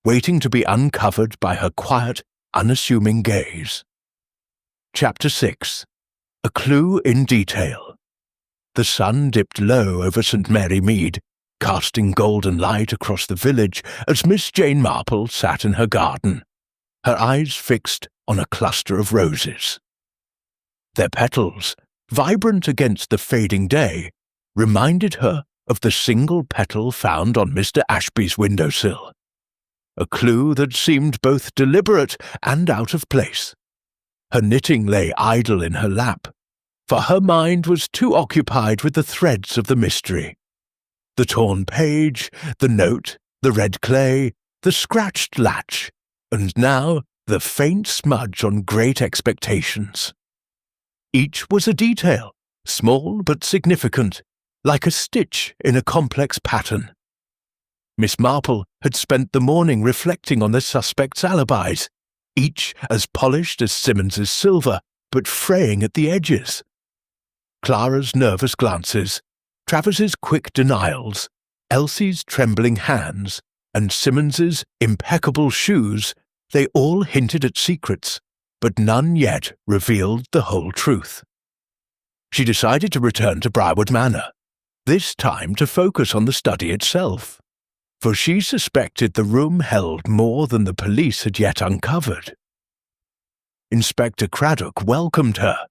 waiting to be uncovered by her quiet, unassuming gaze. Chapter 6. A Clue in Detail. The sun dipped low over St. Mary Mead, casting golden light across the village as Miss Jane Marple sat in her garden, her eyes fixed on a cluster of roses. Their petals, vibrant against the fading day, reminded her of the single petal found on Mr. Ashby's windowsill, a clue that seemed both deliberate and out of place. Her knitting lay idle in her lap, for her mind was too occupied with the threads of the mystery. The torn page, the note, the red clay, the scratched latch, and now the faint smudge on great expectations. Each was a detail, small but significant, like a stitch in a complex pattern. Miss Marple had spent the morning reflecting on the suspects' alibis, each as polished as Simmons's silver, but fraying at the edges. Clara's nervous glances, Travis's quick denials, Elsie's trembling hands, and Simmons's impeccable shoes, they all hinted at secrets, but none yet revealed the whole truth. She decided to return to Briarwood Manor, this time to focus on the study itself, for she suspected the room held more than the police had yet uncovered. Inspector Craddock welcomed her,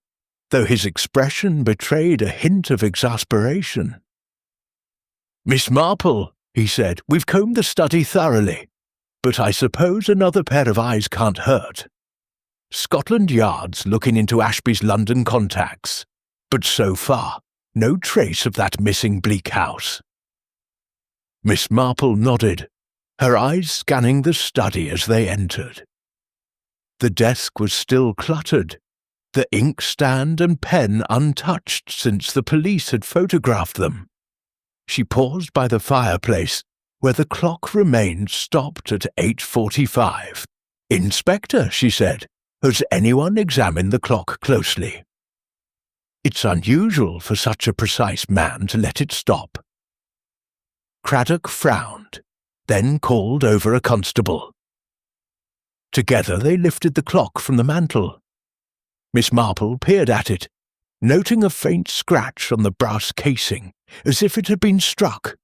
though his expression betrayed a hint of exasperation. "Miss Marple," he said, "we've combed the study thoroughly, but I suppose another pair of eyes can't hurt. Scotland Yard's looking into Ashby's London contacts, but so far, no trace of that missing Bleak House." Miss Marple nodded, her eyes scanning the study as they entered. The desk was still cluttered, the inkstand and pen untouched since the police had photographed them. She paused by the fireplace, where the clock remained stopped at 8:45. "Inspector," she said, "has anyone examined the clock closely?" "It's unusual for such a precise man to let it stop." Craddock frowned, then called over a constable. Together they lifted the clock from the mantel. Miss Marple peered at it, noting a faint scratch on the brass casing, as if it had been struck.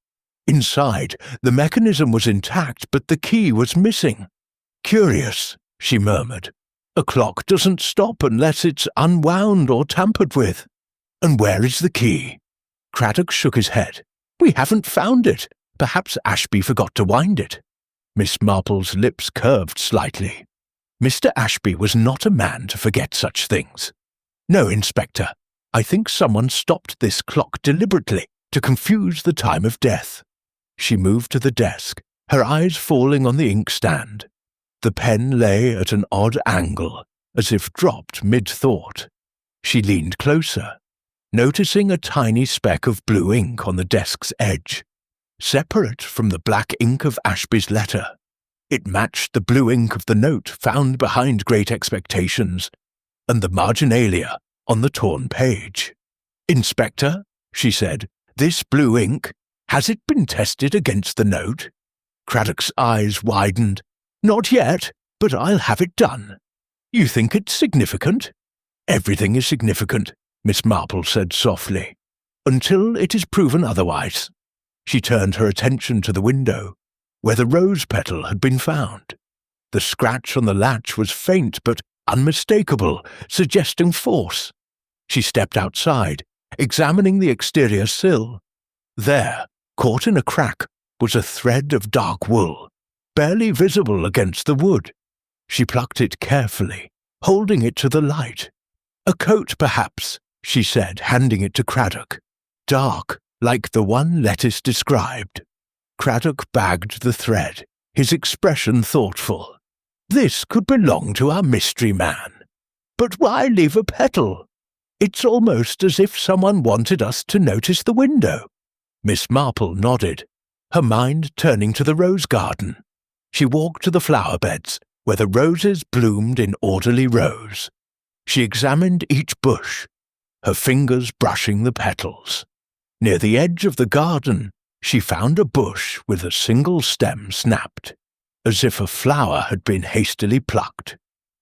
Inside, the mechanism was intact, but the key was missing. "Curious," she murmured. "A clock doesn't stop unless it's unwound or tampered with. And where is the key?" Craddock shook his head. "We haven't found it. Perhaps Ashby forgot to wind it." Miss Marple's lips curved slightly. Mr. Ashby was not a man to forget such things. "No, Inspector, I think someone stopped this clock deliberately to confuse the time of death." She moved to the desk, her eyes falling on the inkstand. The pen lay at an odd angle, as if dropped mid-thought. She leaned closer, noticing a tiny speck of blue ink on the desk's edge, separate from the black ink of Ashby's letter. It matched the blue ink of the note found behind Great Expectations, and the marginalia on the torn page. "Inspector," she said, "this blue ink, has it been tested against the note?" Craddock's eyes widened. "Not yet, but I'll have it done." "You think it's significant?" "Everything is significant," Miss Marple said softly, "until it is proven otherwise." She turned her attention to the window, where the rose petal had been found. The scratch on the latch was faint but unmistakable, suggesting force. She stepped outside, examining the exterior sill. There, caught in a crack, was a thread of dark wool, barely visible against the wood. She plucked it carefully, holding it to the light. "A coat, perhaps," she said, handing it to Craddock. "Dark, like the one Lettice described." Craddock bagged the thread, his expression thoughtful. "This could belong to our mystery man. But why leave a petal? It's almost as if someone wanted us to notice the window." Miss Marple nodded, her mind turning to the rose garden. She walked to the flower beds, where the roses bloomed in orderly rows. She examined each bush, her fingers brushing the petals. Near the edge of the garden, she found a bush with a single stem snapped. as if a flower had been hastily plucked.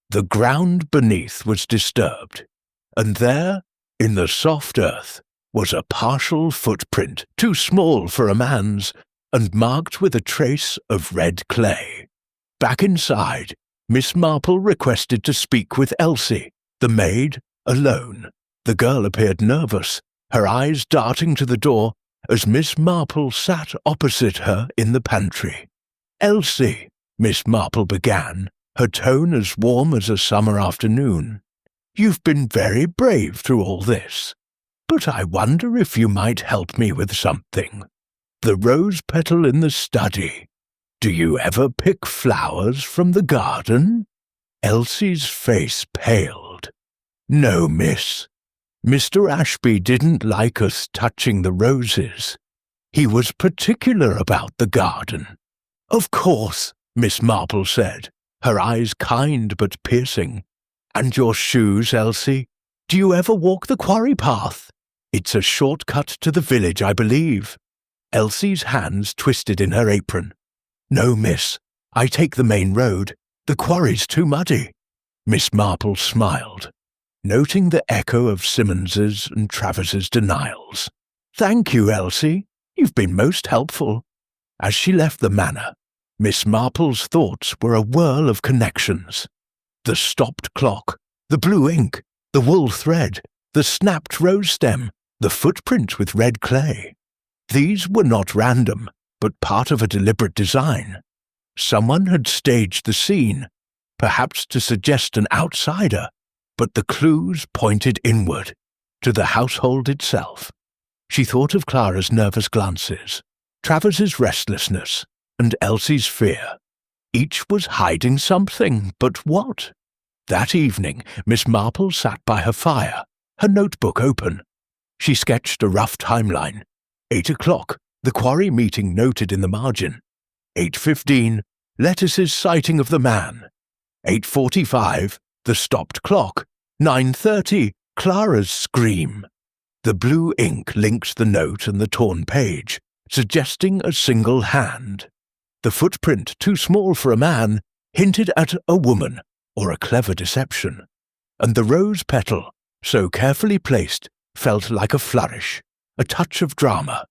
The ground beneath was disturbed, and there, in the soft earth, was a partial footprint too small for a man's, and marked with a trace of red clay. Back inside, Miss Marple requested to speak with Elsie, the maid, alone. The girl appeared nervous, her eyes darting to the door as Miss Marple sat opposite her in the pantry. "Elsie," Miss Marple began, her tone as warm as a summer afternoon, "you've been very brave through all this, but I wonder if you might help me with something. The rose petal in the study. Do you ever pick flowers from the garden?" Elsie's face paled. "No, miss. Mr. Ashby didn't like us touching the roses. He was particular about the garden." "Of course," Miss Marple said, her eyes kind but piercing. "And your shoes, Elsie? Do you ever walk the quarry path? It's a short cut to the village, I believe." Elsie's hands twisted in her apron. "No, miss. I take the main road. The quarry's too muddy." Miss Marple smiled, noting the echo of Simmons's and Travis's denials. "Thank you, Elsie. You've been most helpful." As she left the manor, Miss Marple's thoughts were a whirl of connections. The stopped clock, the blue ink, the wool thread, the snapped rose stem, the footprint with red clay. These were not random, but part of a deliberate design. Someone had staged the scene, perhaps to suggest an outsider, but the clues pointed inward, to the household itself. She thought of Clara's nervous glances, Travis's restlessness, and Elsie's fear. Each was hiding something, but what? That evening, Miss Marple sat by her fire, her notebook open. She sketched a rough timeline. 8 o'clock, the quarry meeting noted in the margin. 8:15, Lettuce's sighting of the man. 8:45, the stopped clock. 9:30, Clara's scream. The blue ink linked the note and the torn page, suggesting a single hand. The footprint, too small for a man, hinted at a woman or a clever deception. And the rose petal, so carefully placed, felt like a flourish, a touch of drama.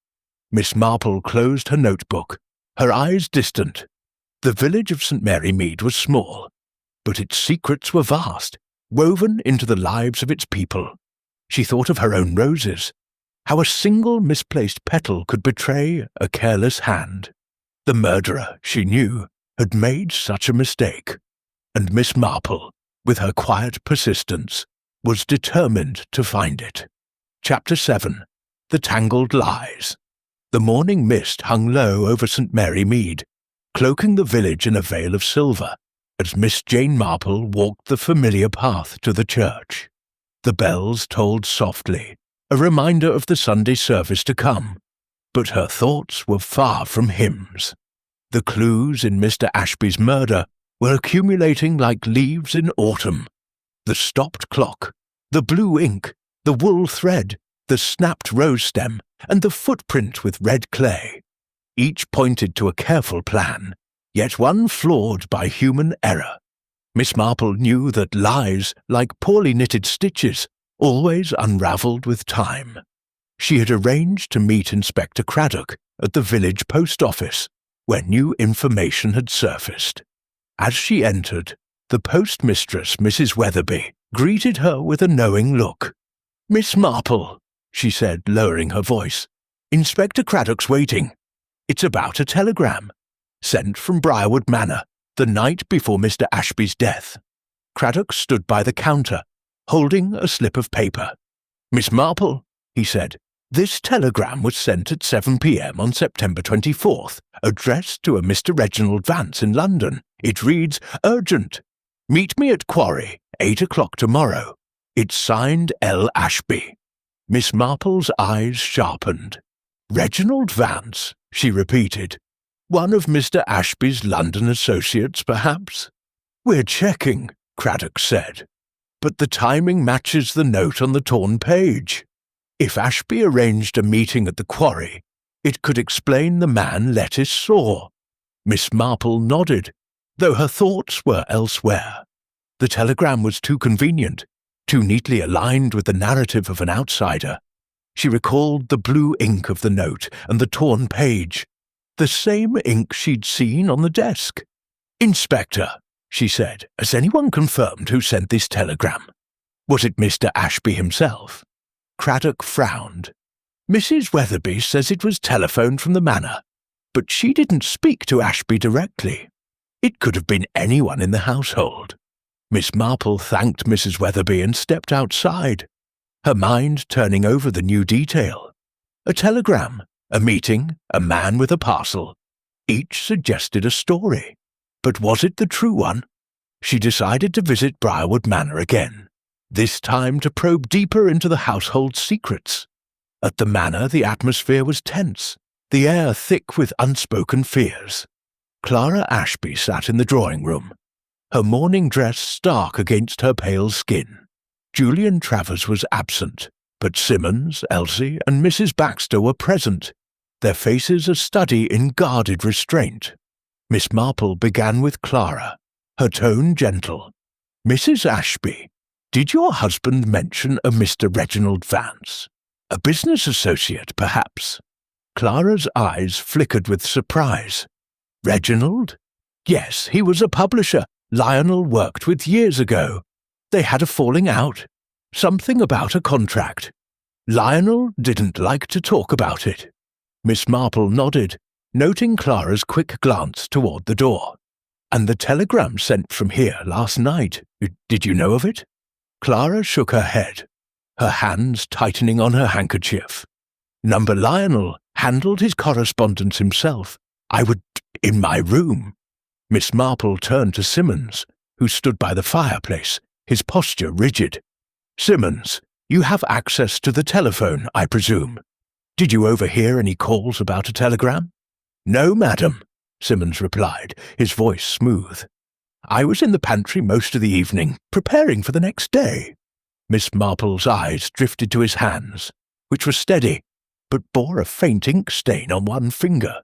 Miss Marple closed her notebook, her eyes distant. The village of St. Mary Mead was small, but its secrets were vast, woven into the lives of its people. She thought of her own roses, how a single misplaced petal could betray a careless hand. The murderer, she knew, had made such a mistake, and Miss Marple, with her quiet persistence, was determined to find it. Chapter 7. The Tangled Lies. The morning mist hung low over St. Mary Mead, cloaking the village in a veil of silver, as Miss Jane Marple walked the familiar path to the church. The bells tolled softly, a reminder of the Sunday service to come, but her thoughts were far from hymns. The clues in Mr. Ashby's murder were accumulating like leaves in autumn. The stopped clock, the blue ink, the wool thread, the snapped rose stem, and the footprint with red clay. Each pointed to a careful plan, yet one flawed by human error. Miss Marple knew that lies, like poorly knitted stitches, always unravelled with time. She had arranged to meet Inspector Craddock at the village post office, where new information had surfaced. As she entered, the postmistress, Mrs. Weatherby, greeted her with a knowing look. "Miss Marple," she said, lowering her voice, "Inspector Craddock's waiting. It's about a telegram, sent from Briarwood Manor, the night before Mr. Ashby's death." Craddock stood by the counter, holding a slip of paper. "Miss Marple," he said, "this telegram was sent at 7 p.m. on September 24th, addressed to a Mr. Reginald Vance in London. It reads, 'Urgent. Meet me at Quarry, 8 o'clock tomorrow.' It's signed L. Ashby." Miss Marple's eyes sharpened. "Reginald Vance," she repeated. "One of Mr. Ashby's London associates, perhaps?" "We're checking," Craddock said. "But the timing matches the note on the torn page. If Ashby arranged a meeting at the quarry, it could explain the man Lettuce saw." Miss Marple nodded, though her thoughts were elsewhere. The telegram was too convenient, too neatly aligned with the narrative of an outsider. She recalled the blue ink of the note and the torn page, the same ink she'd seen on the desk. "Inspector," she said, "has anyone confirmed who sent this telegram? Was it Mr. Ashby himself?" Craddock frowned. "Mrs. Weatherby says it was telephoned from the manor, but she didn't speak to Ashby directly. It could have been anyone in the household." Miss Marple thanked Mrs. Weatherby and stepped outside, her mind turning over the new detail. A telegram, a meeting, a man with a parcel. Each suggested a story. But was it the true one? She decided to visit Briarwood Manor again, this time to probe deeper into the household's secrets. At the manor, the atmosphere was tense, the air thick with unspoken fears. Clara Ashby sat in the drawing room, her morning dress stark against her pale skin. Julian Travers was absent, but Simmons, Elsie, and Mrs. Baxter were present, their faces a study in guarded restraint. Miss Marple began with Clara, her tone gentle. "Mrs. Ashby, did your husband mention a Mr. Reginald Vance? A business associate, perhaps?" Clara's eyes flickered with surprise. "Reginald? Yes, he was a publisher Lionel worked with years ago. They had a falling out. Something about a contract. Lionel didn't like to talk about it." Miss Marple nodded, noting Clara's quick glance toward the door. "And the telegram sent from here last night, did you know of it?" Clara shook her head, her hands tightening on her handkerchief. "Number Lionel handled his correspondence himself. In my room." Miss Marple turned to Simmons, who stood by the fireplace, his posture rigid. "Simmons, you have access to the telephone, I presume. Did you overhear any calls about a telegram?" "No, madam," Simmons replied, his voice smooth. "I was in the pantry most of the evening, preparing for the next day." Miss Marple's eyes drifted to his hands, which were steady, but bore a faint ink stain on one finger.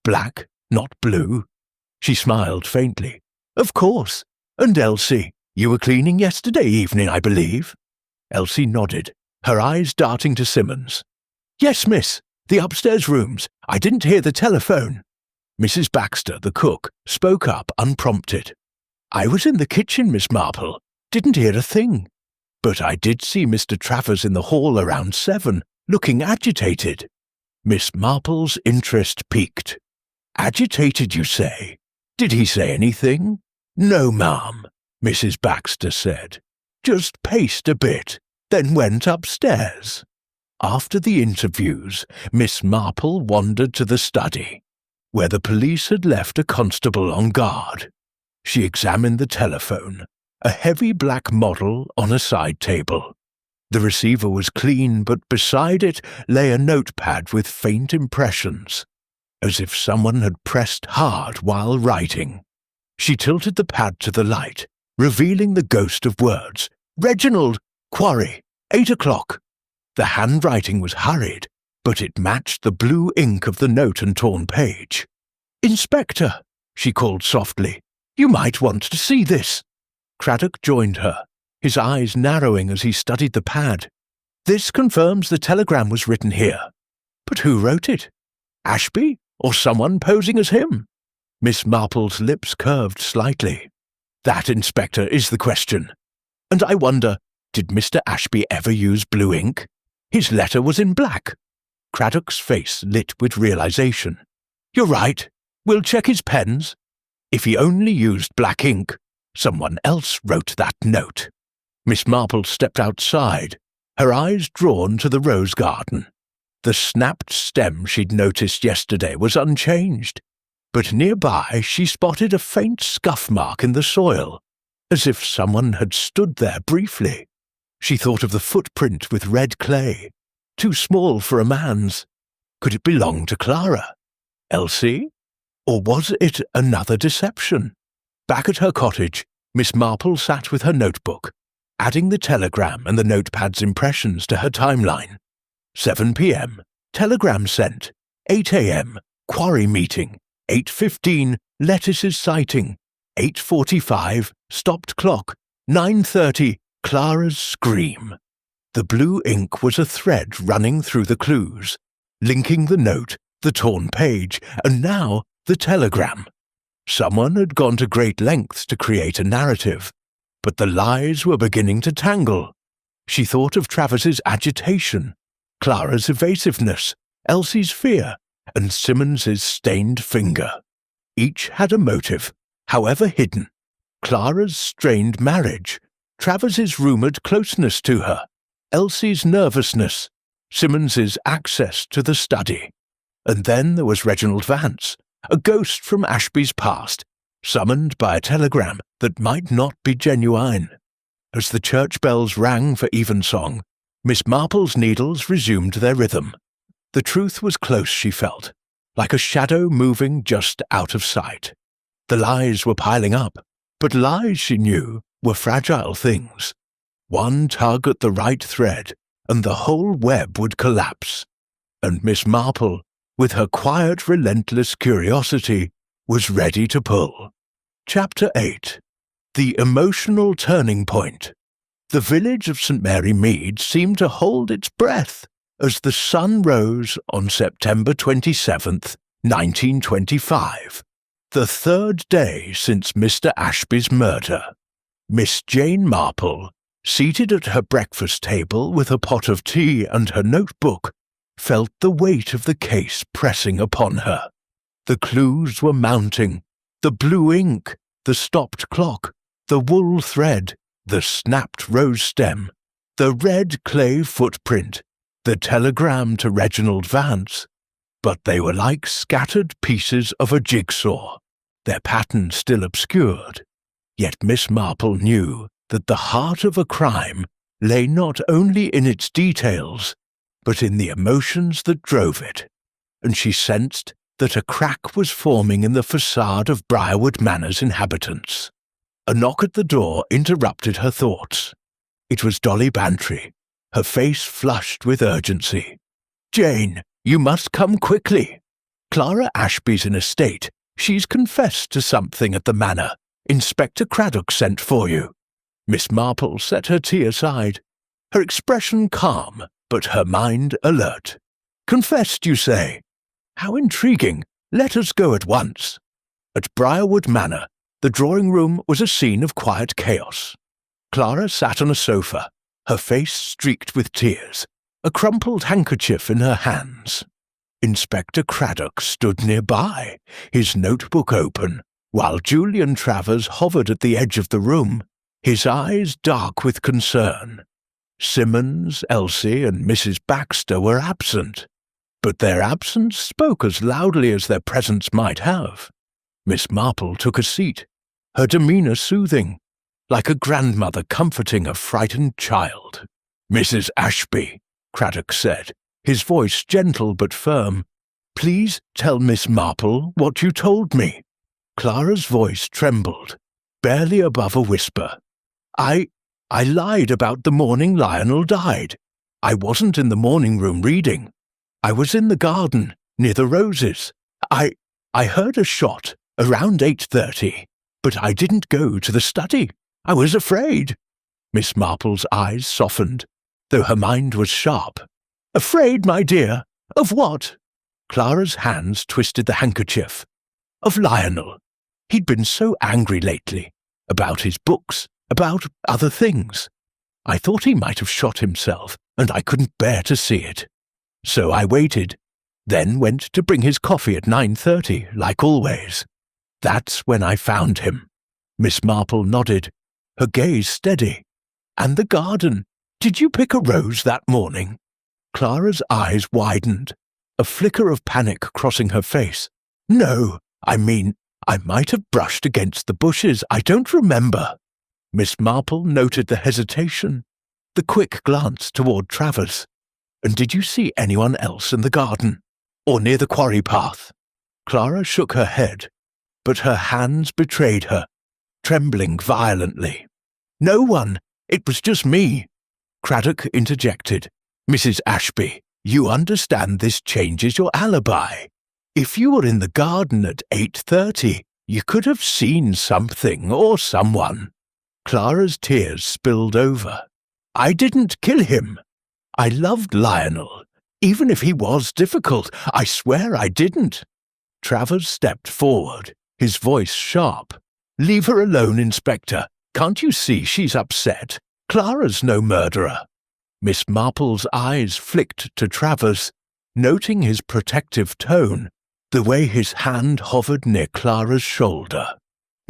Black, not blue. She smiled faintly. "Of course. And Elsie, you were cleaning yesterday evening, I believe?" Elsie nodded, her eyes darting to Simmons. "Yes, miss. The upstairs rooms. I didn't hear the telephone." Mrs. Baxter, the cook, spoke up unprompted. "I was in the kitchen, Miss Marple. Didn't hear a thing. But I did see Mr. Travers in the hall around 7, looking agitated." Miss Marple's interest piqued. "Agitated, you say? Did he say anything?" "No, ma'am," Mrs. Baxter said. "Just paced a bit, then went upstairs." After the interviews, Miss Marple wandered to the study, where the police had left a constable on guard. She examined the telephone, a heavy black model on a side table. The receiver was clean, but beside it lay a notepad with faint impressions, as if someone had pressed hard while writing. She tilted the pad to the light, revealing the ghost of words. "Reginald, Quarry, 8 o'clock." The handwriting was hurried, but it matched the blue ink of the note and torn page. "Inspector," she called softly, "you might want to see this." Craddock joined her, his eyes narrowing as he studied the pad. "This confirms the telegram was written here. But who wrote it? Ashby, or someone posing as him?" Miss Marple's lips curved slightly. "That, Inspector, is the question. And I wonder, did Mr. Ashby ever use blue ink? His letter was in black." Craddock's face lit with realization. "You're right. We'll check his pens. If he only used black ink, someone else wrote that note." Miss Marple stepped outside, her eyes drawn to the rose garden. The snapped stem she'd noticed yesterday was unchanged, but nearby she spotted a faint scuff mark in the soil, as if someone had stood there briefly. She thought of the footprint with red clay, too small for a man's. Could it belong to Clara? Elsie? Or was it another deception? Back at her cottage, Miss Marple sat with her notebook, adding the telegram and the notepad's impressions to her timeline. 7 p.m. Telegram sent. 8 a.m. Quarry meeting. 8:15. Lettuce's sighting. 8:45, stopped clock. 9:30, Clara's scream. The blue ink was a thread running through the clues, linking the note, the torn page, and now the telegram. Someone had gone to great lengths to create a narrative, but the lies were beginning to tangle. She thought of Travers's agitation, Clara's evasiveness, Elsie's fear, and Simmons's stained finger. Each had a motive, however hidden. Clara's strained marriage, Travers's rumoured closeness to her, Elsie's nervousness, Simmons's access to the study. And then there was Reginald Vance, a ghost from Ashby's past, summoned by a telegram that might not be genuine. As the church bells rang for evensong, Miss Marple's needles resumed their rhythm. The truth was close, she felt, like a shadow moving just out of sight. The lies were piling up, but lies, she knew, were fragile things. One tug at the right thread, and the whole web would collapse. And Miss Marple, with her quiet, relentless curiosity, was ready to pull. Chapter 8. The Emotional Turning Point. The village of St. Mary Mead seemed to hold its breath as the sun rose on September 27th, 1925, the third day since Mr. Ashby's murder. Miss Jane Marple, seated at her breakfast table with a pot of tea and her notebook, felt the weight of the case pressing upon her. The clues were mounting, the blue ink, the stopped clock, the wool thread, the snapped rose stem, the red clay footprint, the telegram to Reginald Vance. But they were like scattered pieces of a jigsaw, their pattern still obscured. Yet Miss Marple knew that the heart of a crime lay not only in its details, but in the emotions that drove it, and she sensed that a crack was forming in the facade of Briarwood Manor's inhabitants. A knock at the door interrupted her thoughts. It was Dolly Bantry, her face flushed with urgency. "Jane, you must come quickly. Clara Ashby's in a state. She's confessed to something at the manor. Inspector Craddock sent for you." Miss Marple set her tea aside, her expression calm, but her mind alert. "Confessed, you say? How intriguing. Let us go at once." At Briarwood Manor, the drawing-room was a scene of quiet chaos. Clara sat on a sofa, her face streaked with tears, a crumpled handkerchief in her hands. Inspector Craddock stood nearby, his notebook open, while Julian Travers hovered at the edge of the room, his eyes dark with concern. Simmons, Elsie, and Mrs. Baxter were absent, but their absence spoke as loudly as their presence might have. Miss Marple took a seat, her demeanour soothing, like a grandmother comforting a frightened child. "Mrs. Ashby," Craddock said, his voice gentle but firm, "please tell Miss Marple what you told me." Clara's voice trembled, barely above a whisper. I lied about the morning Lionel died. I wasn't in the morning room reading. I was in the garden, near the roses. I heard a shot, around 8:30, but I didn't go to the study. I was afraid." Miss Marple's eyes softened, though her mind was sharp. "Afraid, my dear? Of what?" Clara's hands twisted the handkerchief. "Of Lionel. He'd been so angry lately, about his books, about other things. I thought he might have shot himself, and I couldn't bear to see it. So I waited, then went to bring his coffee at 9:30, like always. That's when I found him." Miss Marple nodded, her gaze steady. "And the garden. Did you pick a rose that morning?" Clara's eyes widened, a flicker of panic crossing her face. "No, I mean, I might have brushed against the bushes. I don't remember." Miss Marple noted the hesitation, the quick glance toward Travers. "And did you see anyone else in the garden, or near the quarry path?" Clara shook her head, but her hands betrayed her, trembling violently. "No one. It was just me." Craddock interjected. "Mrs. Ashby, you understand this changes your alibi. If you were in the garden at 8:30, You could have seen something or someone. Clara's tears spilled over. I didn't kill him. I loved Lionel. Even if he was difficult, I swear I didn't. Travers stepped forward, his voice sharp. Leave her alone, Inspector. Can't you see she's upset? Clara's no murderer. Miss Marple's eyes flicked to Travers, noting his protective tone, the way his hand hovered near Clara's shoulder.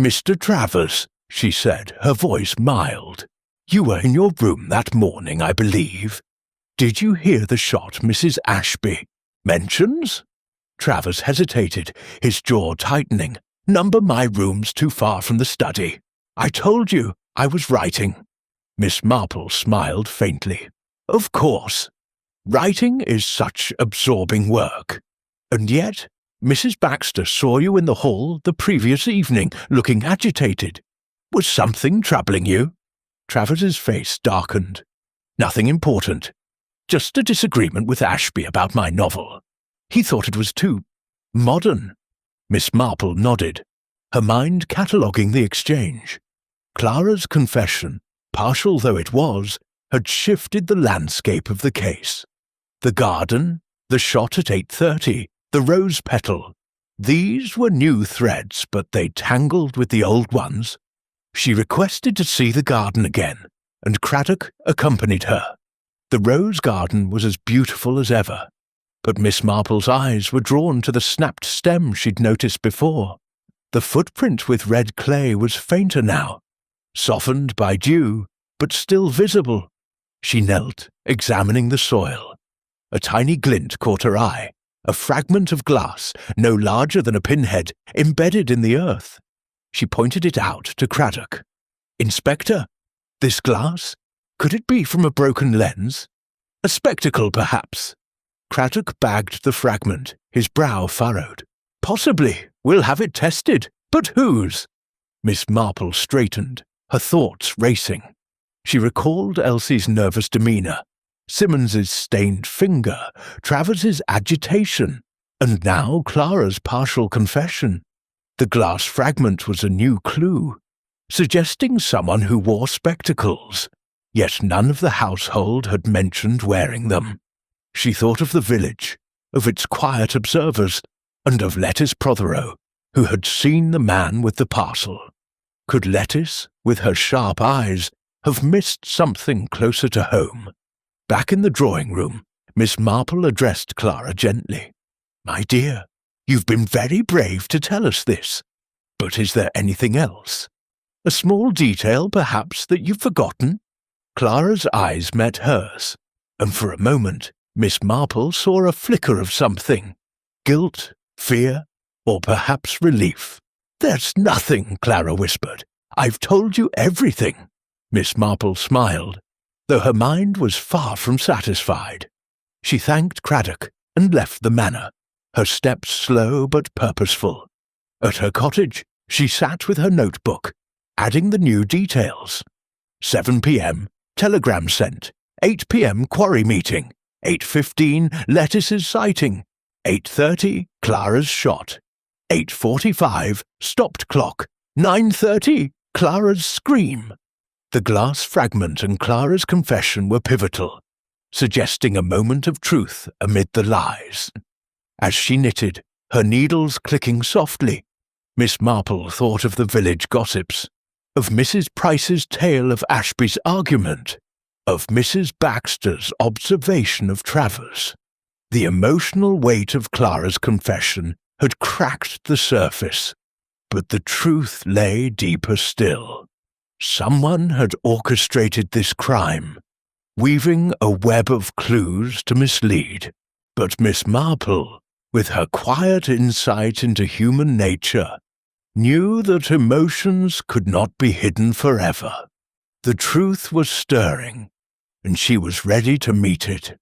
Mr. Travers, she said, her voice mild. You were in your room that morning, I believe. Did you hear the shot Mrs. Ashby mentions? Travers hesitated, his jaw tightening. Number my room's too far from the study. I told you I was writing. Miss Marple smiled faintly. Of course. Writing is such absorbing work. And yet, Mrs. Baxter saw you in the hall the previous evening, looking agitated. Was something troubling you? Travers's face darkened. Nothing important. Just a disagreement with Ashby about my novel. He thought it was too modern. Miss Marple nodded, her mind cataloguing the exchange. Clara's confession, partial though it was, had shifted the landscape of the case. The garden, the shot at 8:30, the rose petal. These were new threads, but they tangled with the old ones. She requested to see the garden again, and Craddock accompanied her. The rose garden was as beautiful as ever, but Miss Marple's eyes were drawn to the snapped stem she'd noticed before. The footprint with red clay was fainter now, softened by dew, but still visible. She knelt, examining the soil. A tiny glint caught her eye, a fragment of glass, no larger than a pinhead, embedded in the earth. She pointed it out to Craddock. Inspector, this glass? Could it be from a broken lens? A spectacle, perhaps? Craddock bagged the fragment, his brow furrowed. Possibly. We'll have it tested. But whose? Miss Marple straightened, her thoughts racing. She recalled Elsie's nervous demeanour, Simmons's stained finger, Travers's agitation, and now Clara's partial confession. The glass fragment was a new clue, suggesting someone who wore spectacles, yet none of the household had mentioned wearing them. She thought of the village, of its quiet observers, and of Lettice Prothero, who had seen the man with the parcel. Could Lettice, with her sharp eyes, have missed something closer to home? Back in the drawing-room, Miss Marple addressed Clara gently. My dear, you've been very brave to tell us this. But is there anything else? A small detail, perhaps, that you've forgotten? Clara's eyes met hers, and for a moment Miss Marple saw a flicker of something. Guilt, fear, or perhaps relief. There's nothing, Clara whispered. I've told you everything. Miss Marple smiled, though her mind was far from satisfied. She thanked Craddock and left the manor, her steps slow but purposeful. At her cottage, she sat with her notebook, adding the new details. 7 p.m, telegram sent. 8 p.m, quarry meeting. 8:15, Lettice's sighting. 8:30, Clara's shot. 8:45, stopped clock. 9:30, Clara's scream. The glass fragment and Clara's confession were pivotal, suggesting a moment of truth amid the lies. As she knitted, her needles clicking softly, Miss Marple thought of the village gossips, of Mrs. Price's tale of Ashby's argument, of Mrs. Baxter's observation of Travers. The emotional weight of Clara's confession had cracked the surface, but the truth lay deeper still. Someone had orchestrated this crime, weaving a web of clues to mislead. But Miss Marple, with her quiet insight into human nature, knew that emotions could not be hidden forever. The truth was stirring, and she was ready to meet it.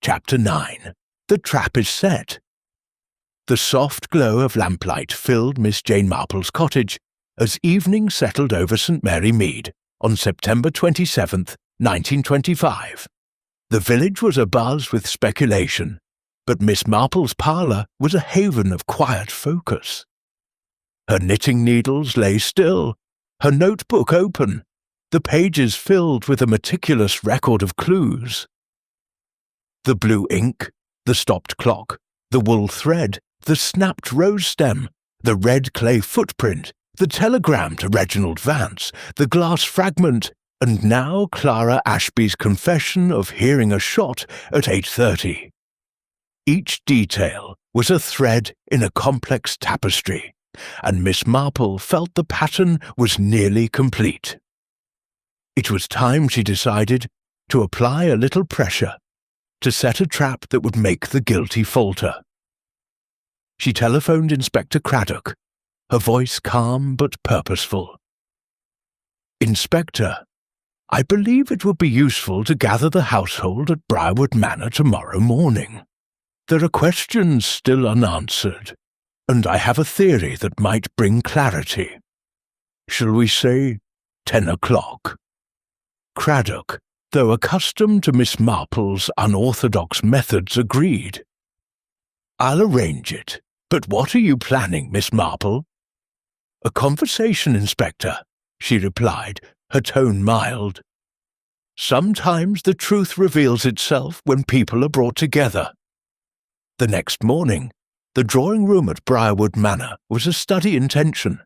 Chapter 9. The trap is set. The soft glow of lamplight filled Miss Jane Marple's cottage as evening settled over St. Mary Mead on September 27th, 1925. The village was abuzz with speculation, but Miss Marple's parlour was a haven of quiet focus. Her knitting needles lay still, her notebook open, the pages filled with a meticulous record of clues. The blue ink, the stopped clock, the wool thread, the snapped rose stem, the red clay footprint, the telegram to Reginald Vance, the glass fragment, and now Clara Ashby's confession of hearing a shot at 8:30. Each detail was a thread in a complex tapestry, and Miss Marple felt the pattern was nearly complete. It was time, she decided, to apply a little pressure, to set a trap that would make the guilty falter. She telephoned Inspector Craddock, her voice calm but purposeful. "Inspector, I believe it would be useful to gather the household at Briarwood Manor tomorrow morning. There are questions still unanswered, and I have a theory that might bring clarity. Shall we say 10 o'clock? Craddock, though accustomed to Miss Marple's unorthodox methods, agreed. "I'll arrange it, but what are you planning, Miss Marple?" "A conversation, Inspector," she replied, her tone mild. "Sometimes the truth reveals itself when people are brought together." The next morning, the drawing-room at Briarwood Manor was a study in tension.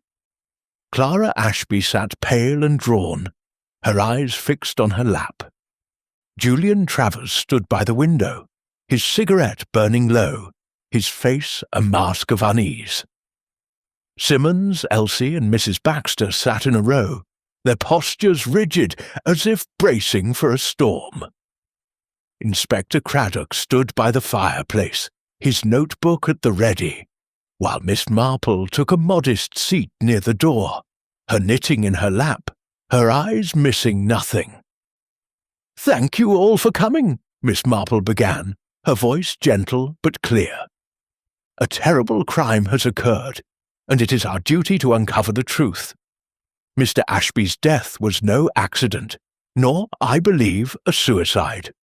Clara Ashby sat pale and drawn, her eyes fixed on her lap. Julian Travers stood by the window, his cigarette burning low, his face a mask of unease. Simmons, Elsie, and Mrs. Baxter sat in a row, their postures rigid as if bracing for a storm. Inspector Craddock stood by the fireplace, his notebook at the ready, while Miss Marple took a modest seat near the door, her knitting in her lap, her eyes missing nothing. "Thank you all for coming," Miss Marple began, her voice gentle but clear. "A terrible crime has occurred, and it is our duty to uncover the truth. Mr. Ashby's death was no accident, nor, I believe, a suicide.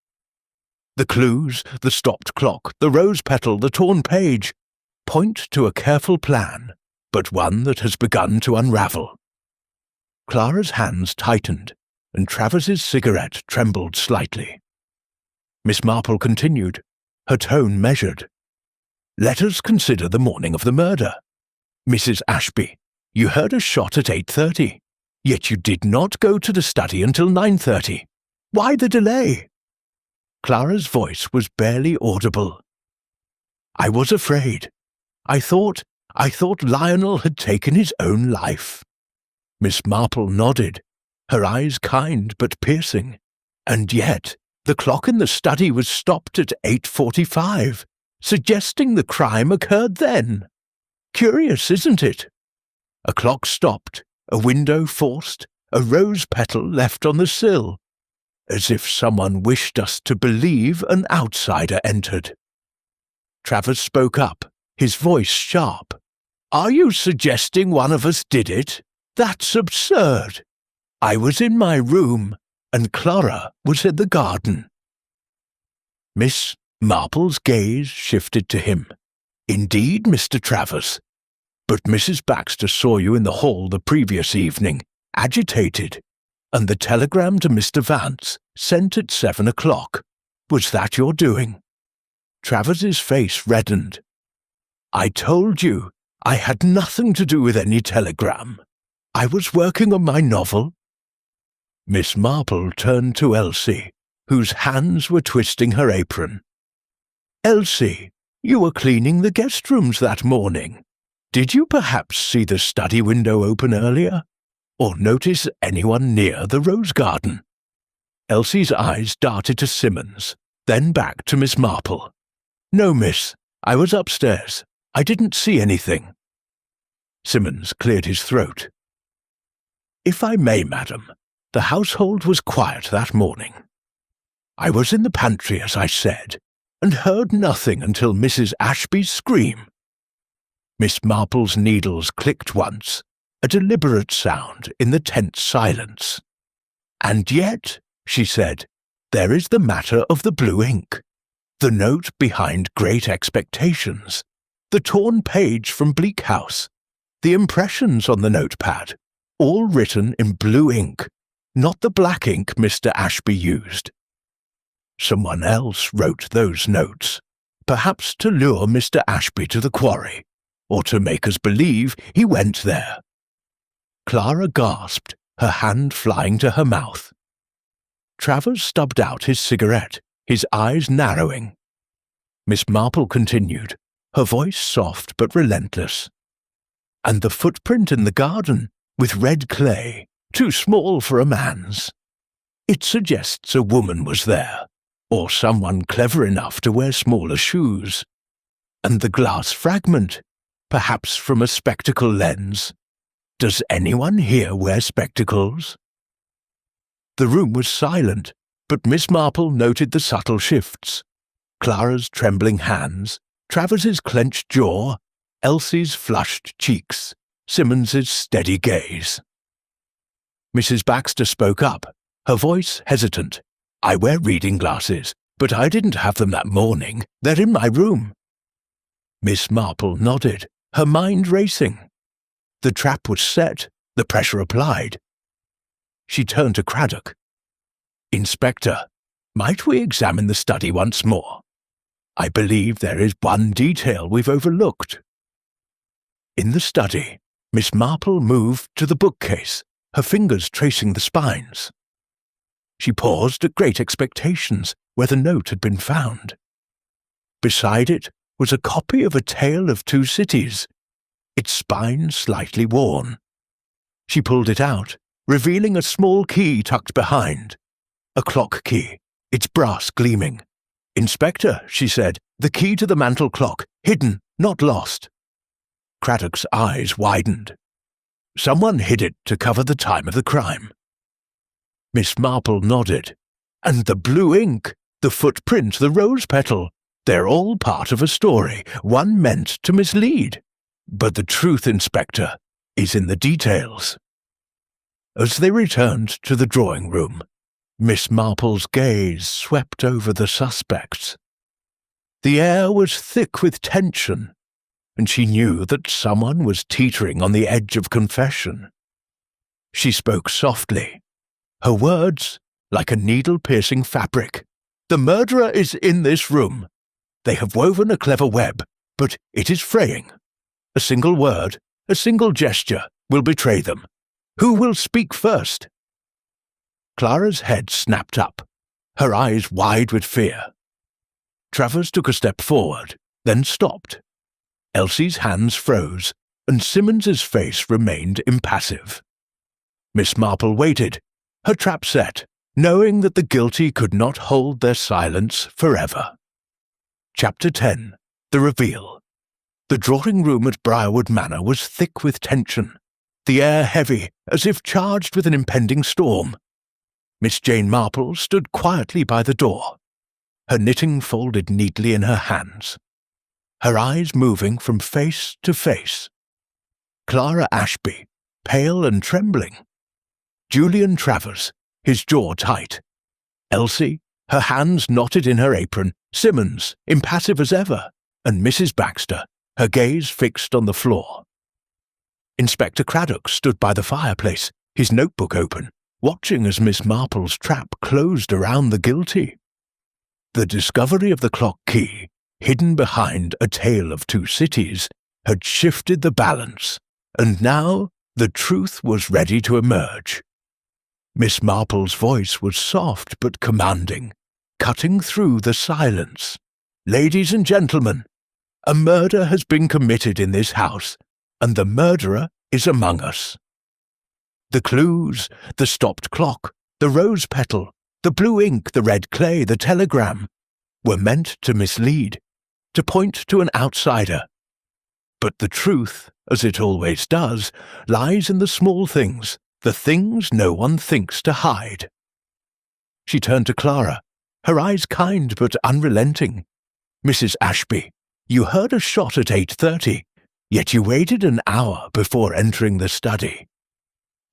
The clues, the stopped clock, the rose petal, the torn page, point to a careful plan, but one that has begun to unravel." Clara's hands tightened, and Travers's cigarette trembled slightly. Miss Marple continued, her tone measured. "Let us consider the morning of the murder. Mrs. Ashby, you heard a shot at 8:30, yet you did not go to the study until 9:30. Why the delay?" Clara's voice was barely audible. "I was afraid. I thought Lionel had taken his own life." Miss Marple nodded, her eyes kind but piercing. "And yet, the clock in the study was stopped at 8:45, suggesting the crime occurred then. Curious, isn't it? A clock stopped, a window forced, a rose petal left on the sill, as if someone wished us to believe an outsider entered." Travers spoke up, his voice sharp. "Are you suggesting one of us did it? That's absurd. I was in my room, and Clara was in the garden." Miss Marple's gaze shifted to him. "Indeed, Mr. Travers. But Mrs. Baxter saw you in the hall the previous evening, agitated, and the telegram to Mr. Vance, sent at 7 o'clock. Was that your doing?" Travers's face reddened. "I told you I had nothing to do with any telegram. I was working on my novel." Miss Marple turned to Elsie, whose hands were twisting her apron. "Elsie, you were cleaning the guest rooms that morning. Did you perhaps see the study window open earlier, or notice anyone near the rose garden?" Elsie's eyes darted to Simmons, then back to Miss Marple. "No, miss. I was upstairs. I didn't see anything." Simmons cleared his throat. "If I may, madam, the household was quiet that morning. I was in the pantry, as I said, and heard nothing until Mrs. Ashby's scream." Miss Marple's needles clicked once, a deliberate sound in the tense silence. "And yet," she said, "there is the matter of the blue ink, the note behind Great Expectations, the torn page from Bleak House, the impressions on the notepad, all written in blue ink, not the black ink Mr. Ashby used. Someone else wrote those notes, perhaps to lure Mr. Ashby to the quarry, or to make us believe he went there. Clara gasped, her hand flying to her mouth. Travers stubbed out his cigarette, his eyes narrowing. Miss Marple continued, her voice soft but relentless. And the footprint in the garden, with red clay, too small for a man's. It suggests a woman was there, or someone clever enough to wear smaller shoes. And the glass fragment, perhaps from a spectacle lens. Does anyone here wear spectacles? The room was silent, but Miss Marple noted the subtle shifts. Clara's trembling hands, Travers's clenched jaw, Elsie's flushed cheeks, Simmons's steady gaze. Mrs. Baxter spoke up, her voice hesitant. I wear reading glasses, but I didn't have them that morning. They're in my room. Miss Marple nodded, her mind racing. The trap was set, the pressure applied. She turned to Craddock. Inspector, might we examine the study once more? I believe there is one detail we've overlooked. In the study, Miss Marple moved to the bookcase, her fingers tracing the spines. She paused at Great Expectations, where the note had been found. Beside it was a copy of A Tale of Two Cities, its spine slightly worn. She pulled it out, revealing a small key tucked behind. A clock key, its brass gleaming. Inspector, she said, the key to the mantel clock, hidden, not lost. Craddock's eyes widened. Someone hid it to cover the time of the crime. Miss Marple nodded. And the blue ink, the footprint, the rose petal, they're all part of a story, one meant to mislead. But the truth, Inspector, is in the details. As they returned to the drawing-room, Miss Marple's gaze swept over the suspects. The air was thick with tension, and she knew that someone was teetering on the edge of confession. She spoke softly, her words like a needle-piercing fabric. The murderer is in this room. They have woven a clever web, but it is fraying. A single word, a single gesture will betray them. Who will speak first? Clara's head snapped up, her eyes wide with fear. Travers took a step forward, then stopped. Elsie's hands froze, and Simmons's face remained impassive. Miss Marple waited, her trap set, knowing that the guilty could not hold their silence forever. Chapter 10. The Reveal. The drawing-room at Briarwood Manor was thick with tension, the air heavy, as if charged with an impending storm. Miss Jane Marple stood quietly by the door, her knitting folded neatly in her hands, her eyes moving from face to face. Clara Ashby, pale and trembling. Julian Travers, his jaw tight. Elsie, her hands knotted in her apron. Simmons, impassive as ever. And Mrs. Baxter, her gaze fixed on the floor. Inspector Craddock stood by the fireplace, his notebook open, watching as Miss Marple's trap closed around the guilty. The discovery of the clock key, hidden behind A Tale of Two Cities, had shifted the balance, and now the truth was ready to emerge. Miss Marple's voice was soft but commanding, cutting through the silence. Ladies and gentlemen, a murder has been committed in this house, and the murderer is among us. The clues, the stopped clock, the rose petal, the blue ink, the red clay, the telegram, were meant to mislead, to point to an outsider. But the truth, as it always does, lies in the small things, the things no one thinks to hide. She turned to Clara, her eyes kind but unrelenting. Mrs. Ashby, you heard a shot at 8:30, yet you waited an hour before entering the study.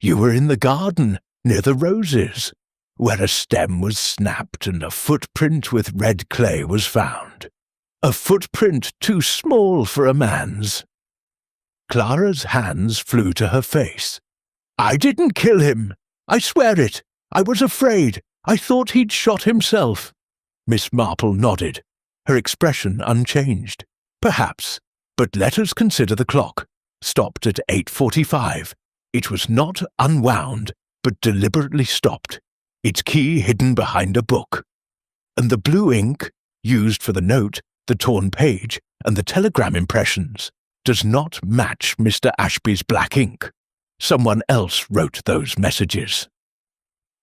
You were in the garden, near the roses, where a stem was snapped and a footprint with red clay was found. A footprint too small for a man's. Clara's hands flew to her face. "I didn't kill him. I swear it. I was afraid. I thought he'd shot himself." Miss Marple nodded, her expression unchanged. "Perhaps, but let us consider the clock. Stopped at 8:45. It was not unwound, but deliberately stopped, its key hidden behind a book. And the blue ink, used for the note, the torn page, and the telegram impressions, does not match Mr. Ashby's black ink. Someone else wrote those messages."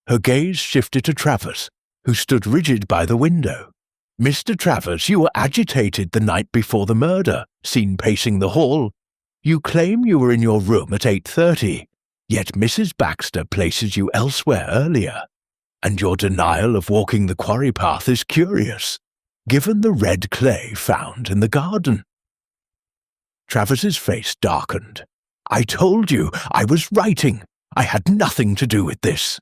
Her gaze shifted to Travers, who stood rigid by the window. "Mr. Travers, you were agitated the night before the murder, seen pacing the hall. You claim you were in your room at 8:30, yet Mrs. Baxter places you elsewhere earlier. And your denial of walking the quarry path is curious, given the red clay found in the garden." Travers's face darkened. "I told you, I was writing. I had nothing to do with this."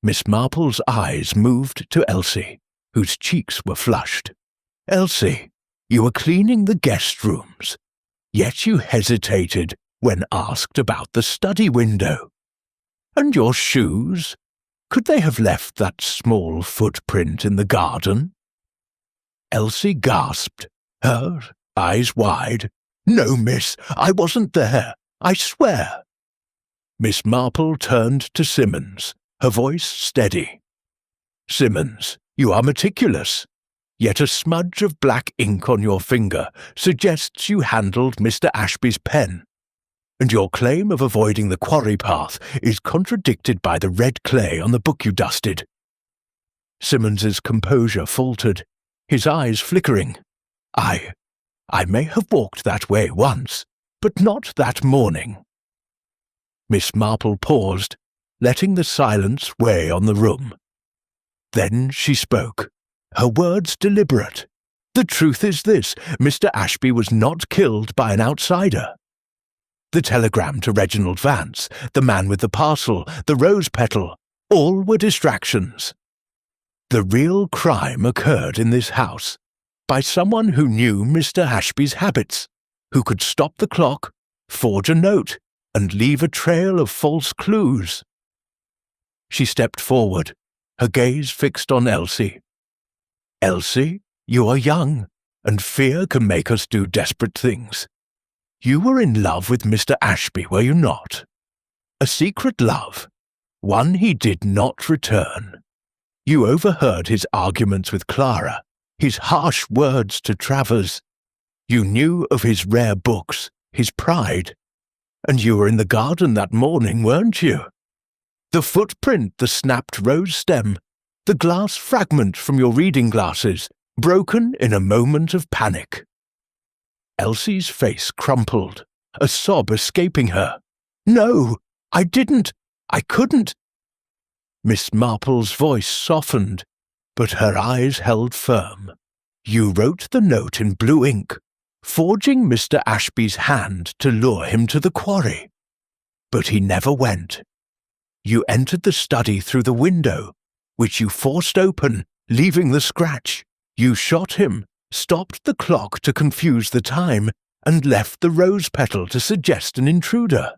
Miss Marple's eyes moved to Elsie, whose cheeks were flushed. "Elsie, you were cleaning the guest rooms, yet you hesitated when asked about the study window. And your shoes? Could they have left that small footprint in the garden?" Elsie gasped, her eyes wide. "No, miss, I wasn't there. I swear." Miss Marple turned to Simmons, her voice steady. "Simmons, you are meticulous, yet a smudge of black ink on your finger suggests you handled Mr. Ashby's pen, and your claim of avoiding the quarry path is contradicted by the red clay on the book you dusted." Simmons's composure faltered, his eyes flickering. I may have walked that way once, but not that morning." Miss Marple paused, letting the silence weigh on the room. Then she spoke, her words deliberate. "The truth is this, Mr. Ashby was not killed by an outsider. The telegram to Reginald Vance, the man with the parcel, the rose petal, all were distractions. The real crime occurred in this house, by someone who knew Mr. Ashby's habits, who could stop the clock, forge a note, and leave a trail of false clues." She stepped forward, her gaze fixed on Elsie. "Elsie, you are young, and fear can make us do desperate things. You were in love with Mr. Ashby, were you not? A secret love, one he did not return. You overheard his arguments with Clara, his harsh words to Travers. You knew of his rare books, his pride. And you were in the garden that morning, weren't you? The footprint, the snapped rose stem, the glass fragment from your reading glasses, broken in a moment of panic." Elsie's face crumpled, a sob escaping her. "No, I didn't. I couldn't." Miss Marple's voice softened, but her eyes held firm. "You wrote the note in blue ink, forging Mr. Ashby's hand to lure him to the quarry. But he never went. You entered the study through the window, which you forced open, leaving the scratch. You shot him, stopped the clock to confuse the time, and left the rose petal to suggest an intruder.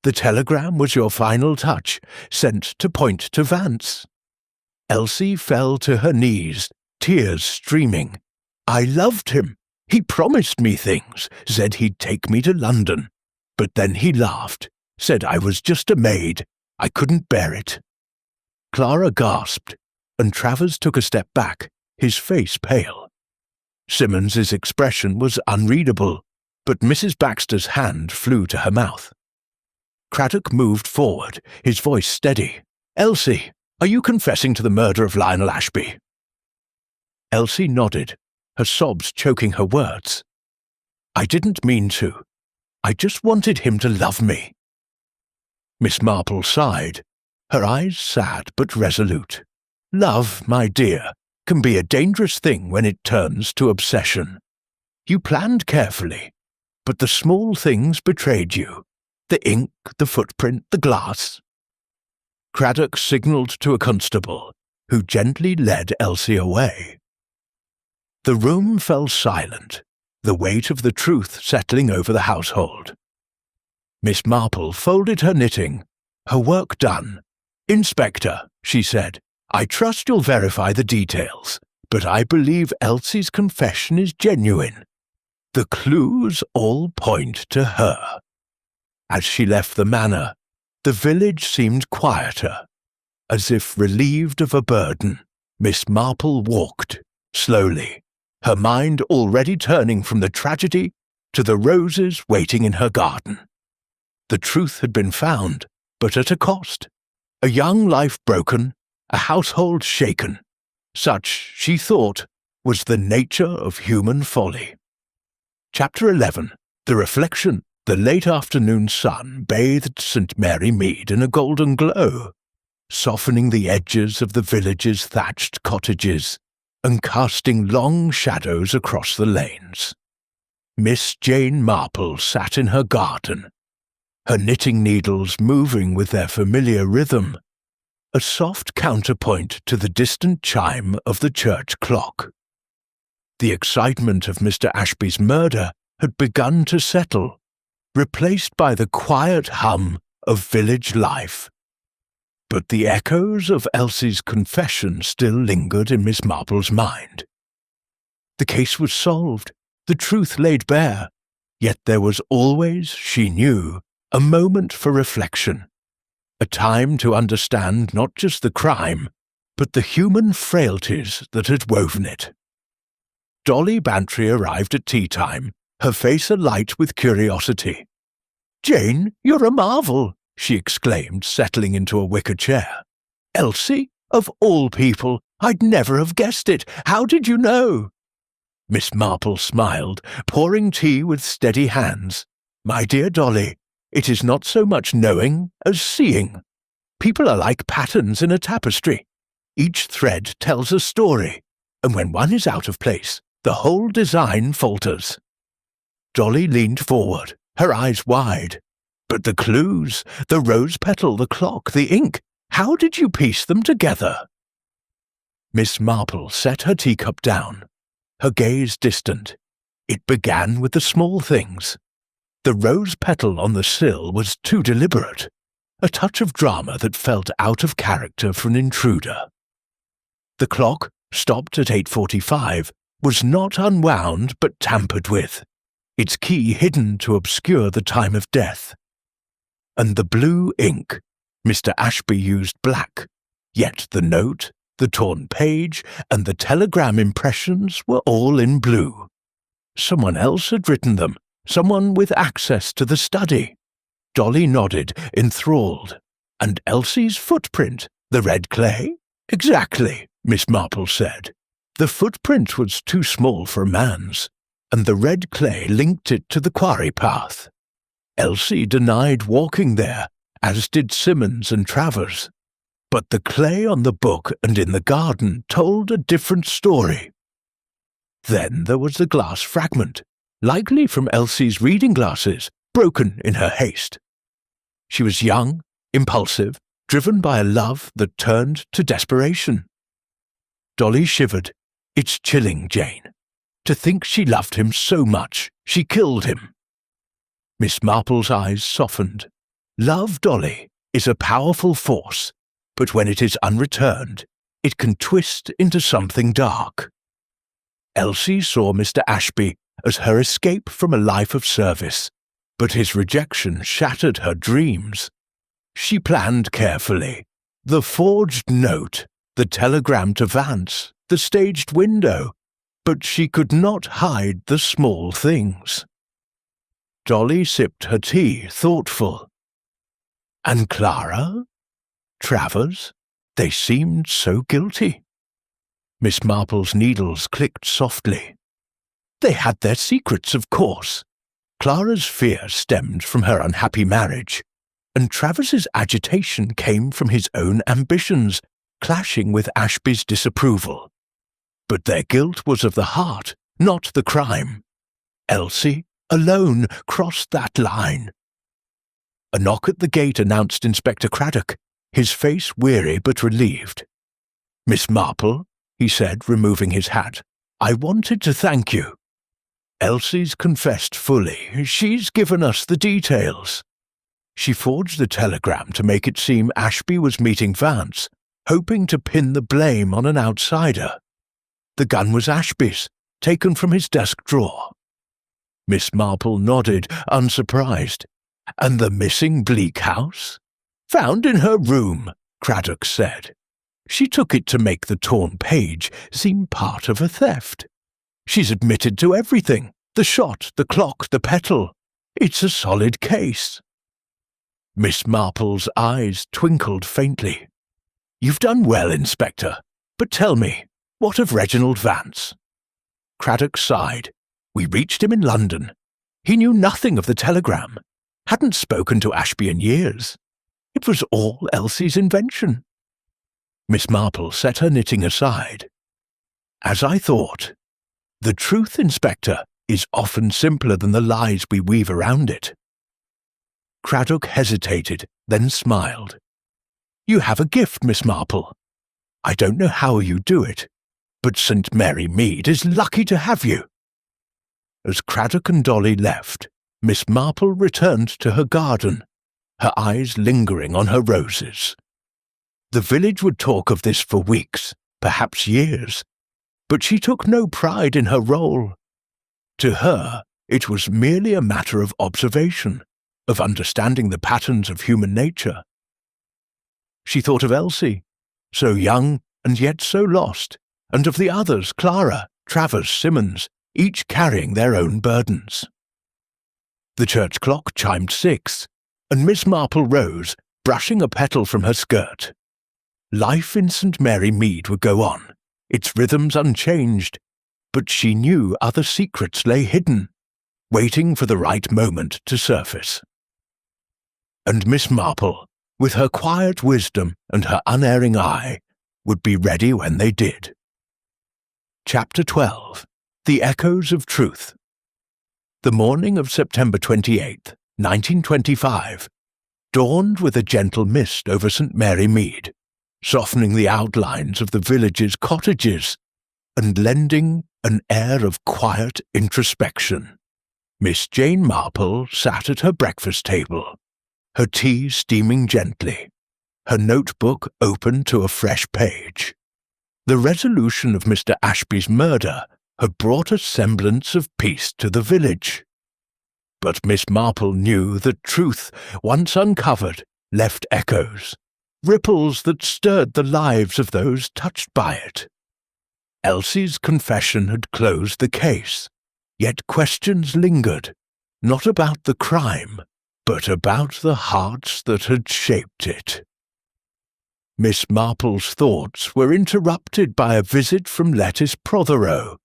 The telegram was your final touch, sent to point to Vance." Elsie fell to her knees, tears streaming. "I loved him. He promised me things, said he'd take me to London. But then he laughed, said I was just a maid. I couldn't bear it." Clara gasped, and Travers took a step back, his face pale. Simmons's expression was unreadable, but Mrs. Baxter's hand flew to her mouth. Craddock moved forward, his voice steady. "Elsie, are you confessing to the murder of Lionel Ashby?" Elsie nodded, her sobs choking her words. "I didn't mean to. I just wanted him to love me." Miss Marple sighed, her eyes sad but resolute. "Love, my dear, can be a dangerous thing when it turns to obsession. You planned carefully, but the small things betrayed you. The ink, the footprint, the glass." Craddock signalled to a constable, who gently led Elsie away. The room fell silent, the weight of the truth settling over the household. Miss Marple folded her knitting, her work done. "Inspector," she said, "I trust you'll verify the details, but I believe Elsie's confession is genuine. The clues all point to her." As she left the manor, the village seemed quieter. As if relieved of a burden, Miss Marple walked, slowly, her mind already turning from the tragedy to the roses waiting in her garden. The truth had been found, but at a cost. A young life broken, a household shaken. Such, she thought, was the nature of human folly. Chapter 11. The Reflection. The late afternoon sun bathed St. Mary Mead in a golden glow, softening the edges of the village's thatched cottages and casting long shadows across the lanes. Miss Jane Marple sat in her garden, her knitting needles moving with their familiar rhythm, a soft counterpoint to the distant chime of the church clock. The excitement of Mr. Ashby's murder had begun to settle, replaced by the quiet hum of village life. But the echoes of Elsie's confession still lingered in Miss Marple's mind. The case was solved, the truth laid bare, yet there was always, she knew, a moment for reflection, a time to understand not just the crime, but the human frailties that had woven it. Dolly Bantry arrived at tea time, her face alight with curiosity. "Jane, you're a marvel," she exclaimed, settling into a wicker chair. "Elsie? Of all people, I'd never have guessed it. How did you know?" Miss Marple smiled, pouring tea with steady hands. "My dear Dolly, it is not so much knowing as seeing. People are like patterns in a tapestry. Each thread tells a story, and when one is out of place, the whole design falters." Dolly leaned forward, her eyes wide. "But the clues, the rose petal, the clock, the ink, how did you piece them together?" Miss Marple set her teacup down, her gaze distant. It began with the small things. The rose petal on the sill was too deliberate, a touch of drama that felt out of character for an intruder. The clock, stopped at 8:45, was not unwound but tampered with, its key hidden to obscure the time of death. And the blue ink, Mr. Ashby used black, yet the note, the torn page, and the telegram impressions were all in blue. Someone else had written them, someone with access to the study. Dolly nodded, enthralled. "And Elsie's footprint, the red clay?" "Exactly," Miss Marple said. "The footprint was too small for a man's, and the red clay linked it to the quarry path. Elsie denied walking there, as did Simmons and Travers. But the clay on the book and in the garden told a different story. Then there was the glass fragment, likely from Elsie's reading glasses, broken in her haste. She was young, impulsive, driven by a love that turned to desperation." Dolly shivered. "It's chilling, Jane. To think she loved him so much, she killed him." Miss Marple's eyes softened. "Love, Dolly, is a powerful force, but when it is unreturned, it can twist into something dark. Elsie saw Mr. Ashby as her escape from a life of service, but his rejection shattered her dreams. She planned carefully. The forged note, the telegram to Vance, the staged window, but she could not hide the small things." Dolly sipped her tea, thoughtful. "And Clara? Travers? They seemed so guilty." Miss Marple's needles clicked softly. "They had their secrets, of course. Clara's fear stemmed from her unhappy marriage, and Travers's agitation came from his own ambitions, clashing with Ashby's disapproval. But their guilt was of the heart, not the crime. Elsie, alone, crossed that line." A knock at the gate announced Inspector Craddock, his face weary but relieved. "Miss Marple," he said, removing his hat, "I wanted to thank you." Elsie's confessed fully. She's given us the details. She forged the telegram to make it seem Ashby was meeting Vance, hoping to pin the blame on an outsider. The gun was Ashby's, taken from his desk drawer. Miss Marple nodded, unsurprised. And the missing Bleak House? Found in her room, Craddock said. She took it to make the torn page seem part of a theft. She's admitted to everything. The shot, the clock, the petal. It's a solid case. Miss Marple's eyes twinkled faintly. You've done well, Inspector. But tell me, what of Reginald Vance? Craddock sighed. We reached him in London. He knew nothing of the telegram. Hadn't spoken to Ashby in years. It was all Elsie's invention. Miss Marple set her knitting aside. As I thought. The truth, Inspector, is often simpler than the lies we weave around it. Craddock hesitated, then smiled. You have a gift, Miss Marple. I don't know how you do it, but St. Mary Mead is lucky to have you. As Craddock and Dolly left, Miss Marple returned to her garden, her eyes lingering on her roses. The village would talk of this for weeks, perhaps years, but she took no pride in her role. To her, it was merely a matter of observation, of understanding the patterns of human nature. She thought of Elsie, so young and yet so lost, and of the others, Clara, Travers, Simmons, each carrying their own burdens. The church clock chimed 6, and Miss Marple rose, brushing a petal from her skirt. Life in St. Mary Mead would go on, its rhythms unchanged, but she knew other secrets lay hidden, waiting for the right moment to surface. And Miss Marple, with her quiet wisdom and her unerring eye, would be ready when they did. Chapter 12. The Echoes of Truth. The morning of September 28th, 1925, dawned with a gentle mist over St. Mary Mead, softening the outlines of the village's cottages and lending an air of quiet introspection. Miss Jane Marple sat at her breakfast table, her tea steaming gently, her notebook open to a fresh page. The resolution of Mr. Ashby's murder had brought a semblance of peace to the village. But Miss Marple knew that truth, once uncovered, left echoes, ripples that stirred the lives of those touched by it. Elsie's confession had closed the case, yet questions lingered, not about the crime, but about the hearts that had shaped it. Miss Marple's thoughts were interrupted by a visit from Lettice Prothero,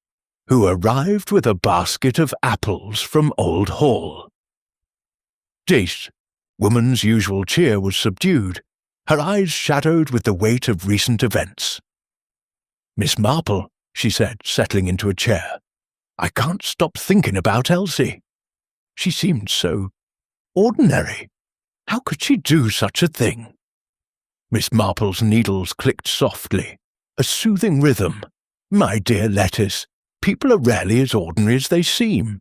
who arrived with a basket of apples from Old Hall. Dace, woman's usual cheer was subdued, her eyes shadowed with the weight of recent events. Miss Marple, she said, settling into a chair, I can't stop thinking about Elsie. She seemed so ordinary. How could she do such a thing? Miss Marple's needles clicked softly, a soothing rhythm. My dear Lettice, people are rarely as ordinary as they seem.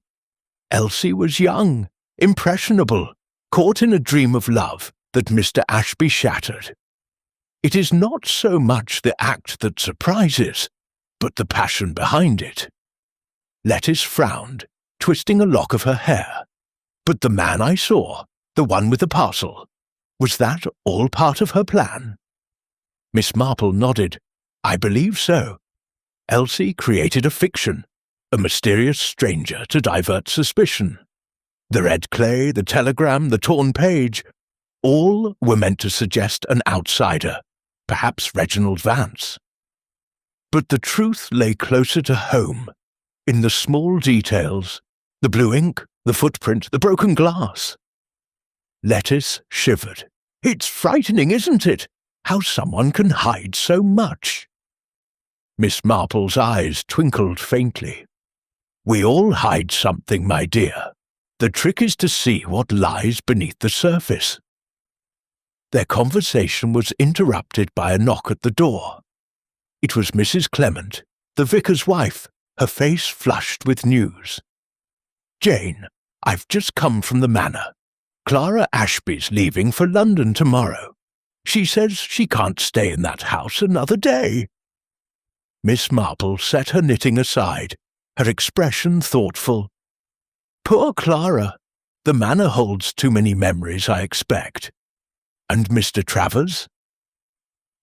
Elsie was young, impressionable, caught in a dream of love that Mr. Ashby shattered. It is not so much the act that surprises, but the passion behind it. Lettice frowned, twisting a lock of her hair. But the man I saw, the one with the parcel, was that all part of her plan? Miss Marple nodded. I believe so. Elsie created a fiction, a mysterious stranger to divert suspicion. The red clay, the telegram, the torn page, all were meant to suggest an outsider, perhaps Reginald Vance. But the truth lay closer to home, in the small details, the blue ink, the footprint, the broken glass. Lettice shivered. It's frightening, isn't it? How someone can hide so much. Miss Marple's eyes twinkled faintly. We all hide something, my dear. The trick is to see what lies beneath the surface. Their conversation was interrupted by a knock at the door. It was Mrs. Clement, the vicar's wife, her face flushed with news. Jane, I've just come from the manor. Clara Ashby's leaving for London tomorrow. She says she can't stay in that house another day." Miss Marple set her knitting aside, her expression thoughtful. "Poor Clara. The manor holds too many memories, I expect. And Mr. Travers?"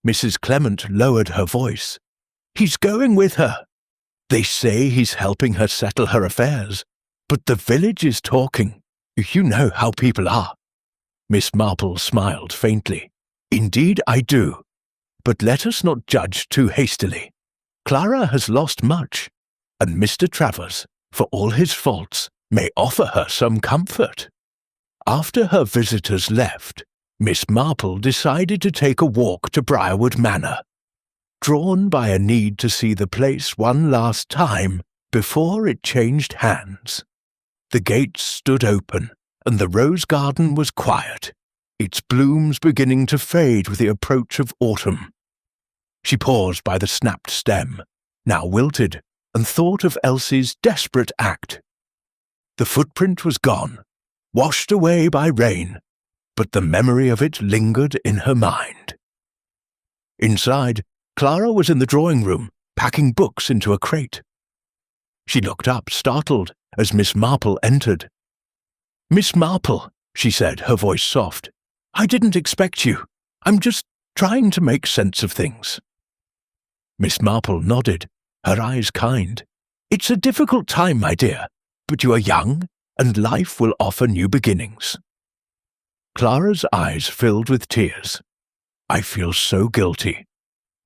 Mrs. Clement lowered her voice. "He's going with her. They say he's helping her settle her affairs, but the village is talking. You know how people are." Miss Marple smiled faintly. "Indeed I do. But let us not judge too hastily. Clara has lost much, and Mr. Travers, for all his faults, may offer her some comfort." After her visitors left, Miss Marple decided to take a walk to Briarwood Manor, drawn by a need to see the place one last time before it changed hands. The gates stood open, and the rose garden was quiet, its blooms beginning to fade with the approach of autumn. She paused by the snapped stem, now wilted, and thought of Elsie's desperate act. The footprint was gone, washed away by rain, but the memory of it lingered in her mind. Inside, Clara was in the drawing-room, packing books into a crate. She looked up, startled, as Miss Marple entered. "Miss Marple," she said, her voice soft, "I didn't expect you. I'm just trying to make sense of things." Miss Marple nodded, her eyes kind. "It's a difficult time, my dear, but you are young, and life will offer new beginnings." Clara's eyes filled with tears. "I feel so guilty.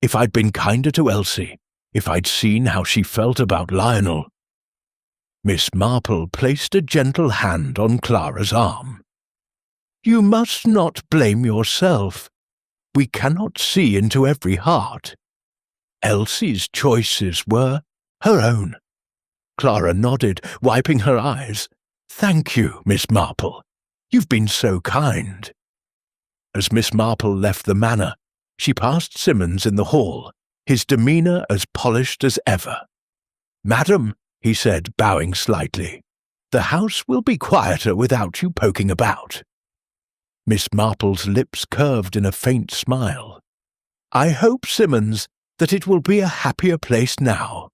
If I'd been kinder to Elsie, if I'd seen how she felt about Lionel." Miss Marple placed a gentle hand on Clara's arm. "You must not blame yourself. We cannot see into every heart. Elsie's choices were her own." Clara nodded, wiping her eyes. "Thank you, Miss Marple. You've been so kind." As Miss Marple left the manor, she passed Simmons in the hall, his demeanour as polished as ever. "Madam," he said, bowing slightly, "the house will be quieter without you poking about." Miss Marple's lips curved in a faint smile. "I hope, Simmons, that it will be a happier place now."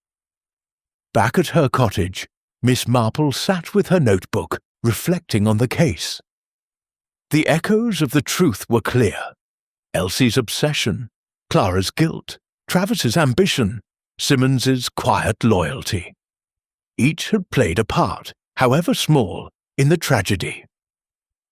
Back at her cottage, Miss Marple sat with her notebook, reflecting on the case. The echoes of the truth were clear. Elsie's obsession, Clara's guilt, Travis's ambition, Simmons's quiet loyalty. Each had played a part, however small, in the tragedy.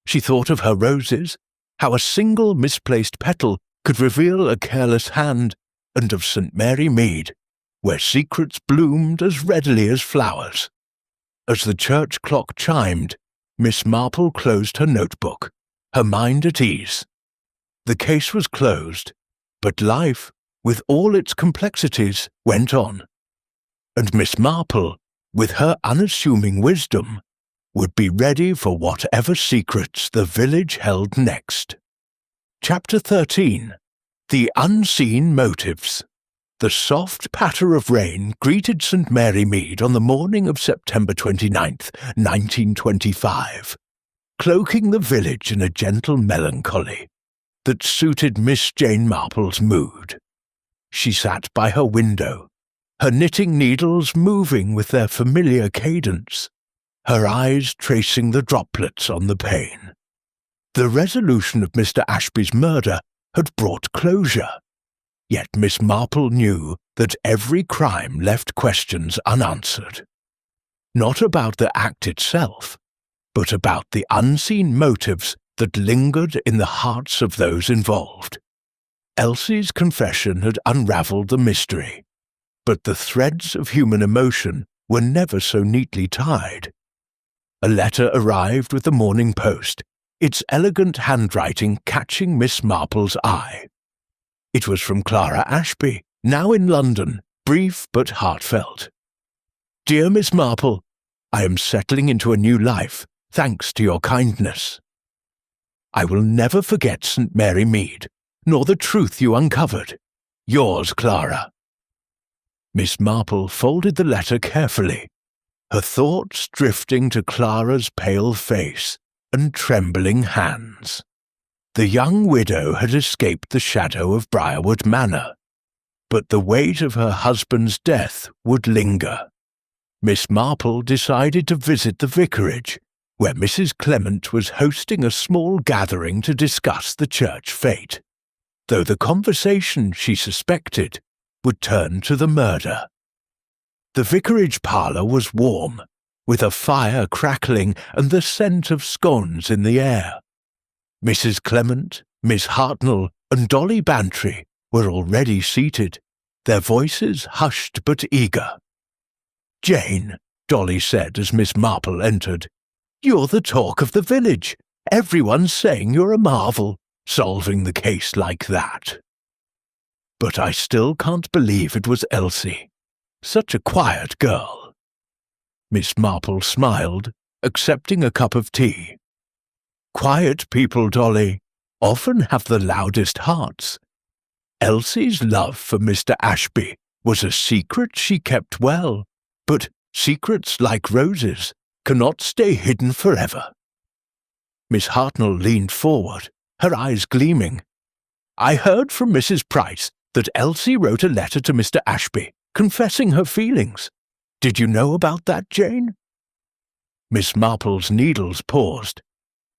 She thought of her roses, how a single misplaced petal could reveal a careless hand, and of St. Mary Mead, where secrets bloomed as readily as flowers. As the church clock chimed, Miss Marple closed her notebook, her mind at ease. The case was closed, but life, with all its complexities, went on. And Miss Marple, with her unassuming wisdom, would be ready for whatever secrets the village held next. Chapter 13. The Unseen Motives. The soft patter of rain greeted St. Mary Mead on the morning of September 29th, 1925, cloaking the village in a gentle melancholy that suited Miss Jane Marple's mood. She sat by her window, her knitting needles moving with their familiar cadence, her eyes tracing the droplets on the pane. The resolution of Mr. Ashby's murder had brought closure, yet Miss Marple knew that every crime left questions unanswered. Not about the act itself, but about the unseen motives that lingered in the hearts of those involved. Elsie's confession had unravelled the mystery, but the threads of human emotion were never so neatly tied. A letter arrived with the morning post, its elegant handwriting catching Miss Marple's eye. It was from Clara Ashby, now in London, brief but heartfelt. "Dear Miss Marple, I am settling into a new life, thanks to your kindness. I will never forget St. Mary Mead, nor the truth you uncovered. Yours, Clara." Miss Marple folded the letter carefully. her thoughts drifting to Clara's pale face and trembling hands. The young widow had escaped the shadow of Briarwood Manor, but the weight of her husband's death would linger. Miss Marple decided to visit the vicarage, where Mrs. Clement was hosting a small gathering to discuss the church fate, though the conversation, she suspected, would turn to the murder. The vicarage parlour was warm, with a fire crackling and the scent of scones in the air. Mrs. Clement, Miss Hartnell, and Dolly Bantry were already seated, their voices hushed but eager. "Jane," Dolly said as Miss Marple entered, "you're the talk of the village. Everyone's saying you're a marvel, solving the case like that." "But I still can't believe it was Elsie. Such a quiet girl." Miss Marple smiled, accepting a cup of tea. "Quiet people, Dolly, often have the loudest hearts. Elsie's love for Mr. Ashby was a secret she kept well, but secrets, like roses, cannot stay hidden forever." Miss Hartnell leaned forward, her eyes gleaming. "I heard from Mrs. Price that Elsie wrote a letter to Mr. Ashby, confessing her feelings. Did you know about that, Jane?" Miss Marple's needles paused.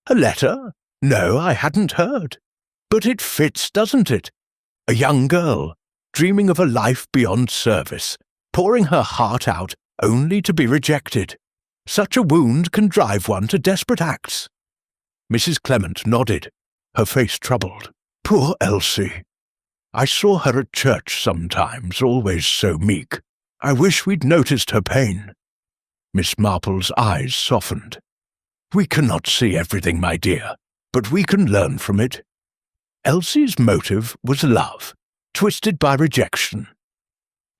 "A letter? No, I hadn't heard. But it fits, doesn't it? A young girl, dreaming of a life beyond service, pouring her heart out only to be rejected. Such a wound can drive one to desperate acts." Mrs. Clement nodded, her face troubled. "Poor Elsie. I saw her at church sometimes, always so meek. I wish we'd noticed her pain." Miss Marple's eyes softened. "We cannot see everything, my dear, but we can learn from it. Elsie's motive was love, twisted by rejection.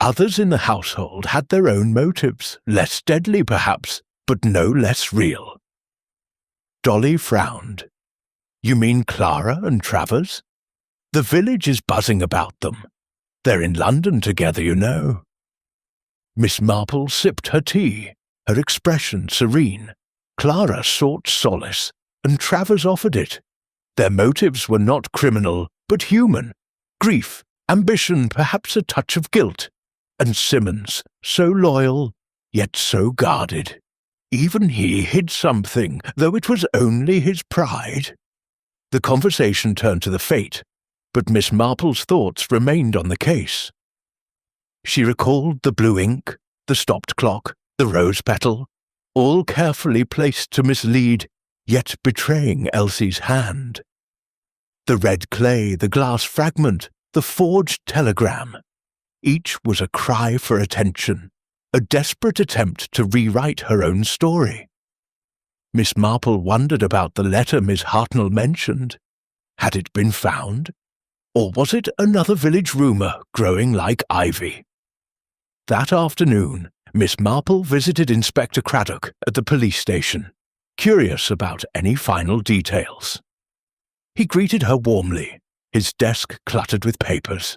Others in the household had their own motives, less deadly perhaps, but no less real." Dolly frowned. "You mean Clara and Travers? The village is buzzing about them. They're in London together, you know." Miss Marple sipped her tea, her expression serene. Clara sought solace, and Travers offered it. Their motives were not criminal, but human. Grief, ambition, perhaps a touch of guilt. And Simmons, so loyal, yet so guarded. Even he hid something, though it was only his pride. The conversation turned to the fate, but Miss Marple's thoughts remained on the case. She recalled the blue ink, the stopped clock, the rose petal, all carefully placed to mislead, yet betraying Elsie's hand. The red clay, the glass fragment, the forged telegram. Each was a cry for attention, a desperate attempt to rewrite her own story. Miss Marple wondered about the letter Miss Hartnell mentioned. Had it been found? Or was it another village rumour growing like ivy? That afternoon, Miss Marple visited Inspector Craddock at the police station, curious about any final details. He greeted her warmly, his desk cluttered with papers.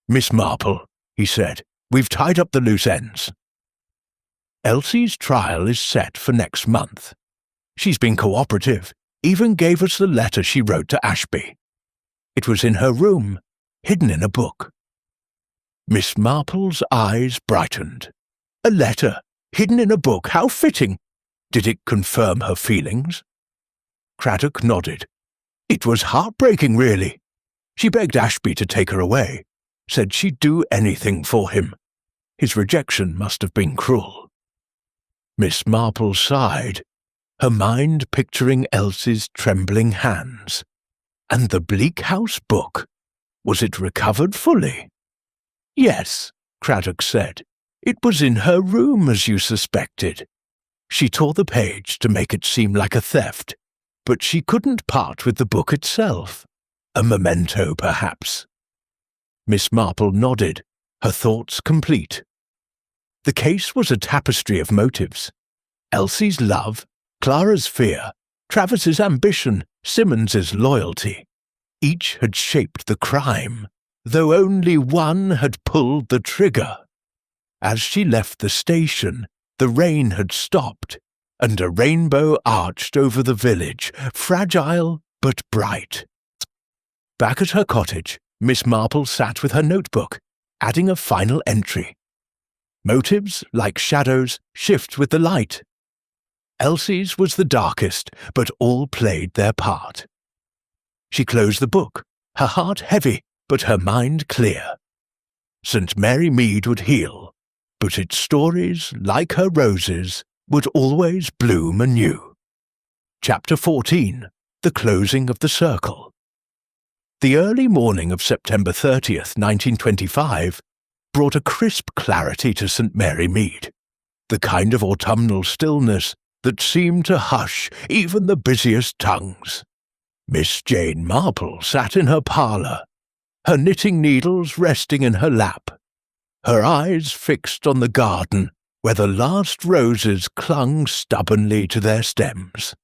"Miss Marple," he said, "we've tied up the loose ends. Elsie's trial is set for next month. She's been cooperative, even gave us the letter she wrote to Ashby. It was in her room, hidden in a book." Miss Marple's eyes brightened. "A letter, hidden in a book, how fitting! Did it confirm her feelings?" Craddock nodded. "It was heartbreaking, really. She begged Ashby to take her away, said she'd do anything for him. His rejection must have been cruel." Miss Marple sighed, her mind picturing Elsie's trembling hands. And the Bleak House book, was it recovered fully? "Yes," Craddock said. "It was in her room, as you suspected. She tore the page to make it seem like a theft, but she couldn't part with the book itself. A memento, perhaps." Miss Marple nodded, her thoughts complete. The case was a tapestry of motives. Elsie's love, Clara's fear, Travis's ambition, Simmons's loyalty. Each had shaped the crime, though only one had pulled the trigger. As she left the station, The rain had stopped, and a rainbow arched over the village, fragile but bright. Back at her cottage, Miss Marple sat with her notebook, adding a final entry. Motives, like shadows, shift with the light. Elsie's was the darkest, but all played their part. She closed the book, her heart heavy, but her mind clear. St. Mary Mead would heal, but its stories, like her roses, would always bloom anew. Chapter 14. The Closing of the Circle. The early morning of September 30th, 1925, brought a crisp clarity to St. Mary Mead, the kind of autumnal stillness that seemed to hush even the busiest tongues. Miss Jane Marple sat in her parlour, her knitting needles resting in her lap, her eyes fixed on the garden where the last roses clung stubbornly to their stems.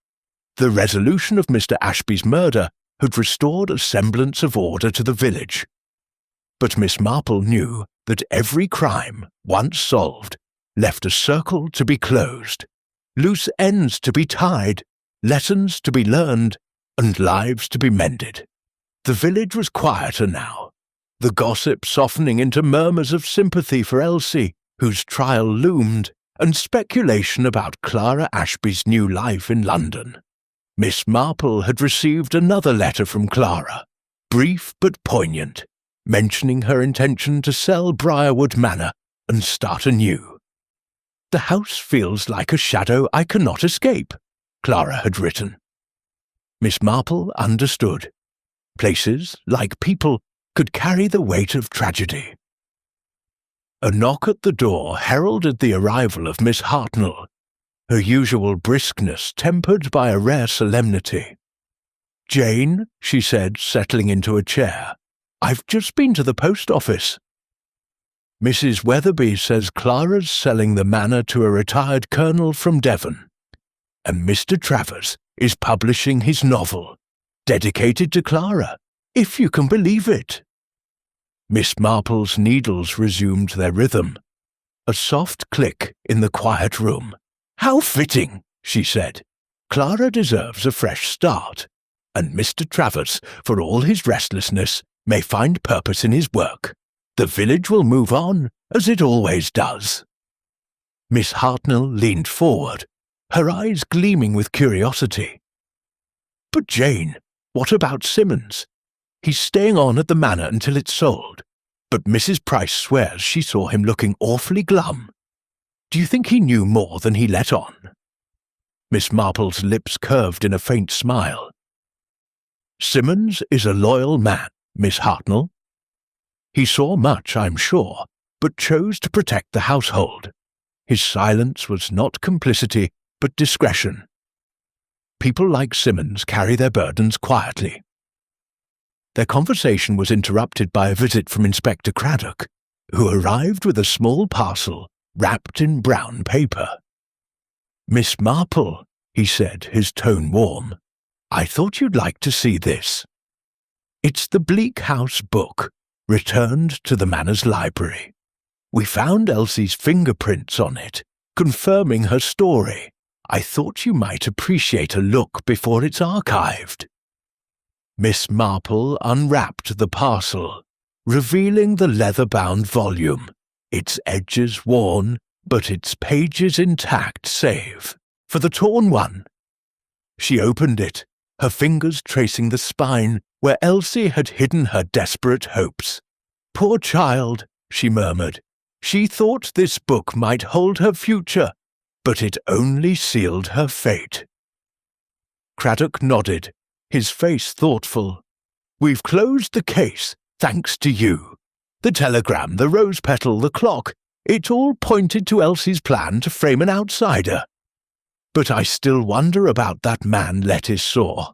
The resolution of Mr. Ashby's murder had restored a semblance of order to the village. But Miss Marple knew that every crime, once solved, left a circle to be closed, loose ends to be tied, lessons to be learned, and lives to be mended. The village was quieter now, the gossip softening into murmurs of sympathy for Elsie, whose trial loomed, and speculation about Clara Ashby's new life in London. Miss Marple had received another letter from Clara, brief but poignant, mentioning her intention to sell Briarwood Manor and start anew. "The house feels like a shadow I cannot escape," Clara had written. Miss Marple understood. Places, like people, could carry the weight of tragedy. A knock at the door heralded the arrival of Miss Hartnell, her usual briskness tempered by a rare solemnity. "Jane," she said, settling into a chair, "I've just been to the post office. Mrs. Weatherby says Clara's selling the manor to a retired colonel from Devon, and Mr. Travers is publishing his novel, dedicated to Clara, if you can believe it." Miss Marple's needles resumed their rhythm. A soft click in the quiet room. "How fitting," she said. "Clara deserves a fresh start, and Mr. Travers, for all his restlessness, may find purpose in his work. The village will move on, as it always does." Miss Hartnell leaned forward, her eyes gleaming with curiosity. "But Jane, what about Simmons? He's staying on at the manor until it's sold, but Mrs. Price swears she saw him looking awfully glum. Do you think he knew more than he let on?" Miss Marple's lips curved in a faint smile. "Simmons is a loyal man, Miss Hartnell. He saw much, I'm sure, but chose to protect the household. His silence was not complicity, but discretion. People like Simmons carry their burdens quietly." Their conversation was interrupted by a visit from Inspector Craddock, who arrived with a small parcel wrapped in brown paper. "Miss Marple," he said, his tone warm, "I thought you'd like to see this. It's the Bleak House book, returned to the manor's library. We found Elsie's fingerprints on it, confirming her story. I thought you might appreciate a look before it's archived." Miss Marple unwrapped the parcel, revealing the leather-bound volume, its edges worn, but its pages intact save for the torn one. She opened it, her fingers tracing the spine where Elsie had hidden her desperate hopes. "Poor child," she murmured. "She thought this book might hold her future, but it only sealed her fate." Craddock nodded, his face thoughtful. "We've closed the case, thanks to you. The telegram, the rose petal, the clock, it all pointed to Elsie's plan to frame an outsider. But I still wonder about that man Lettice saw.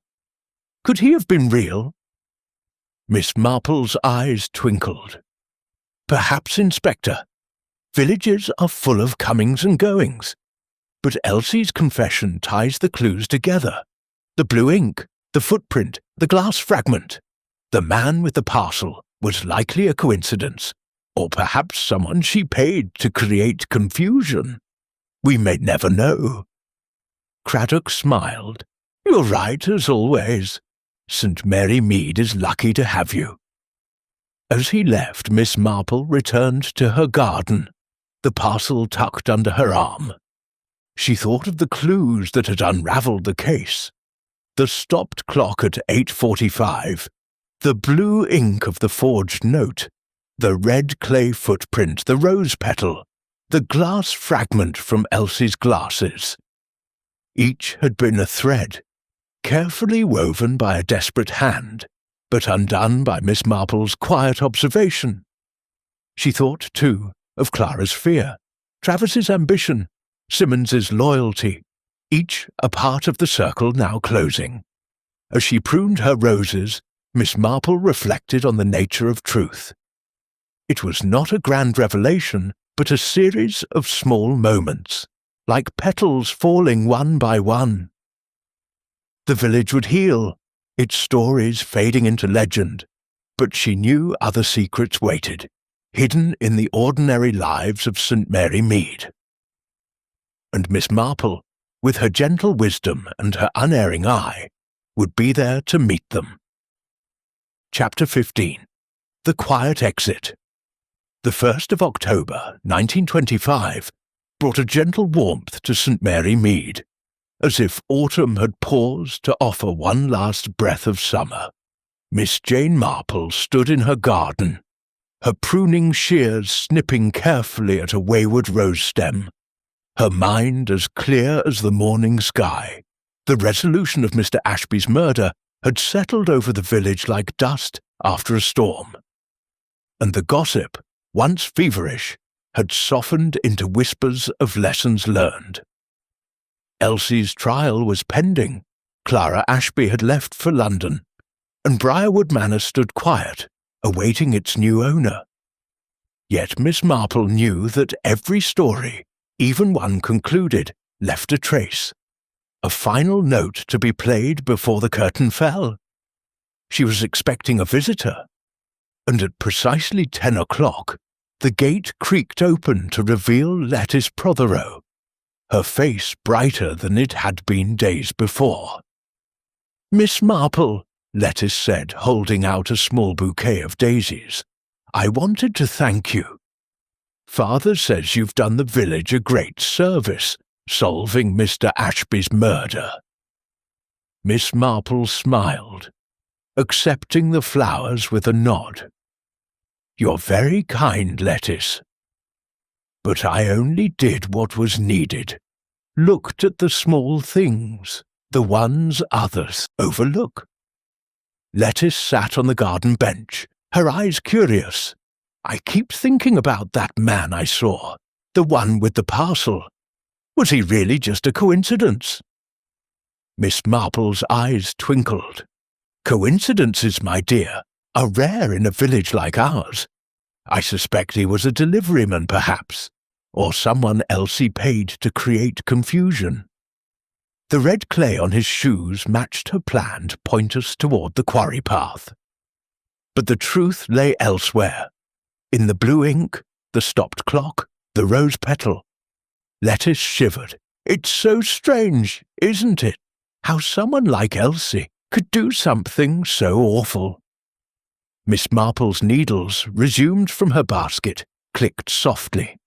Could he have been real?" Miss Marple's eyes twinkled. "Perhaps, Inspector. Villages are full of comings and goings. But Elsie's confession ties the clues together. The blue ink, the footprint, the glass fragment. The man with the parcel was likely a coincidence, or perhaps someone she paid to create confusion." We may never know." Craddock smiled. "You're right, as always. St. Mary Mead is lucky to have you." As he left, Miss Marple returned to her garden, the parcel tucked under her arm. She thought of the clues that had unravelled the case. The stopped clock at 8:45, the blue ink of the forged note, the red clay footprint, the rose petal, the glass fragment from Elsie's glasses. Each had been a thread, carefully woven by a desperate hand, but undone by Miss Marple's quiet observation. She thought, too, of Clara's fear, Travis's ambition, Simmons's loyalty, each a part of the circle now closing. As she pruned her roses, Miss Marple reflected on the nature of truth. It was not a grand revelation, but a series of small moments, like petals falling one by one. The village would heal, its stories fading into legend, but she knew other secrets waited, hidden in the ordinary lives of St. Mary Mead. And Miss Marple, with her gentle wisdom and her unerring eye, would be there to meet them. Chapter 15. The Quiet Exit. The 1st of October, 1925, brought a gentle warmth to St. Mary Mead, as if autumn had paused to offer one last breath of summer. Miss Jane Marple stood in her garden, her pruning shears snipping carefully at a wayward rose stem, her mind as clear as the morning sky. The resolution of Mr. Ashby's murder had settled over the village like dust after a storm, and the gossip, once feverish, had softened into whispers of lessons learned. Elsie's trial was pending, Clara Ashby had left for London, and Briarwood Manor stood quiet, awaiting its new owner. Yet Miss Marple knew that every story, even one concluded, left a trace, a final note to be played before the curtain fell. She was expecting a visitor, and at precisely 10 o'clock, the gate creaked open to reveal Lettice Prothero, her face brighter than it had been days before. "Miss Marple," Lettice said, holding out a small bouquet of daisies, "I wanted to thank you. Father says you've done the village a great service, solving Mr. Ashby's murder." Miss Marple smiled, accepting the flowers with a nod. "You're very kind, Lettice. But I only did what was needed, looked at the small things, the ones others overlook." Lettice sat on the garden bench, her eyes curious. "I keep thinking about that man I saw, the one with the parcel. Was he really just a coincidence?" Miss Marple's eyes twinkled. "Coincidences, my dear, are rare in a village like ours. I suspect he was a deliveryman, perhaps, or someone Elsie paid to create confusion." The red clay on his shoes matched her plan to point us toward the quarry path. But the truth lay elsewhere, in the blue ink, the stopped clock, the rose petal. Lettice shivered. "It's so strange, isn't it, how someone like Elsie could do something so awful." Miss Marple's needles, resumed from her basket, clicked softly.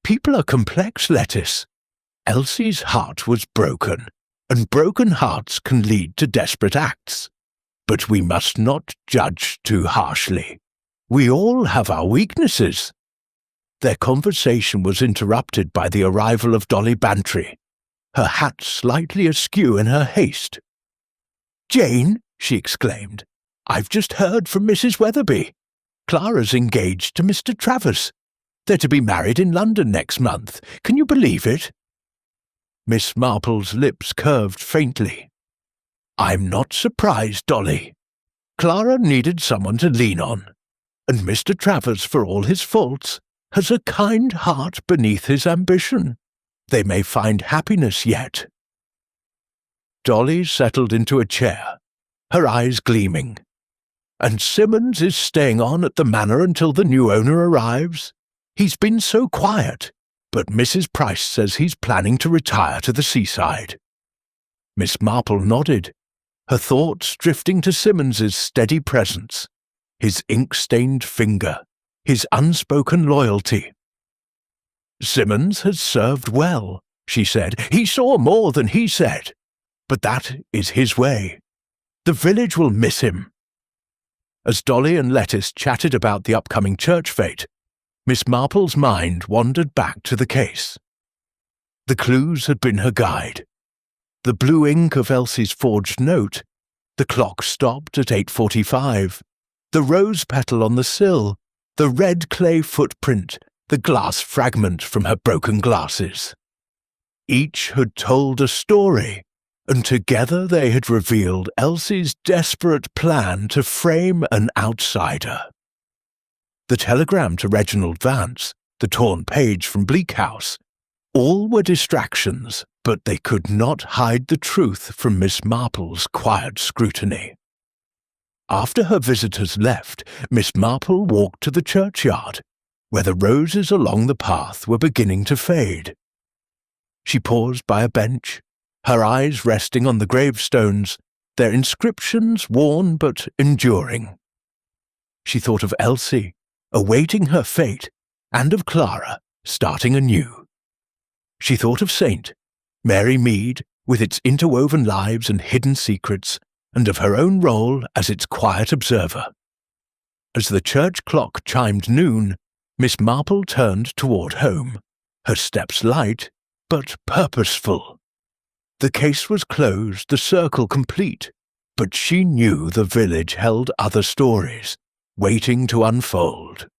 "People are complex, Lettice. Elsie's heart was broken, and broken hearts can lead to desperate acts. But we must not judge too harshly. We all have our weaknesses." Their conversation was interrupted by the arrival of Dolly Bantry, her hat slightly askew in her haste. "Jane," she exclaimed, "I've just heard from Mrs. Weatherby. Clara's engaged to Mr. Travers. They're to be married in London next month. Can you believe it?" Miss Marple's lips curved faintly. "I'm not surprised, Dolly. Clara needed someone to lean on, and Mr. Travers, for all his faults, has a kind heart beneath his ambition. They may find happiness yet." Dolly settled into a chair, her eyes gleaming. "And Simmons is staying on at the manor until the new owner arrives? He's been so quiet. but Mrs. Price says he's planning to retire to the seaside." Miss Marple nodded, her thoughts drifting to Simmons's steady presence, his ink-stained finger, his unspoken loyalty. "Simmons has served well," she said. "He saw more than he said. But that is his way. The village will miss him." As Dolly and Lettice chatted about the upcoming church fete, Miss Marple's mind wandered back to the case. The clues had been her guide. The blue ink of Elsie's forged note, the clock stopped at 8:45, the rose petal on the sill, the red clay footprint, the glass fragment from her broken glasses. Each had told a story, and together they had revealed Elsie's desperate plan to frame an outsider. The telegram to Reginald Vance, the torn page from Bleak House, all were distractions, but they could not hide the truth from Miss Marple's quiet scrutiny. After her visitors left, Miss Marple walked to the churchyard, where the roses along the path were beginning to fade. She paused by a bench, her eyes resting on the gravestones, their inscriptions worn but enduring. She thought of Elsie, awaiting her fate, and of Clara, starting anew. She thought of Saint, Mary Mead, with its interwoven lives and hidden secrets, and of her own role as its quiet observer. As the church clock chimed noon, Miss Marple turned toward home, her steps light, but purposeful. The case was closed, the circle complete, but she knew the village held other stories, waiting to unfold.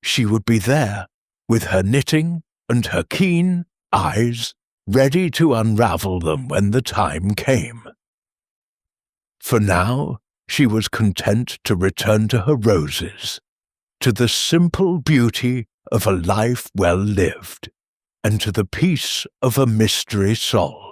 She would be there, with her knitting and her keen eyes, ready to unravel them when the time came. For now, she was content to return to her roses, to the simple beauty of a life well lived, and to the peace of a mystery solved.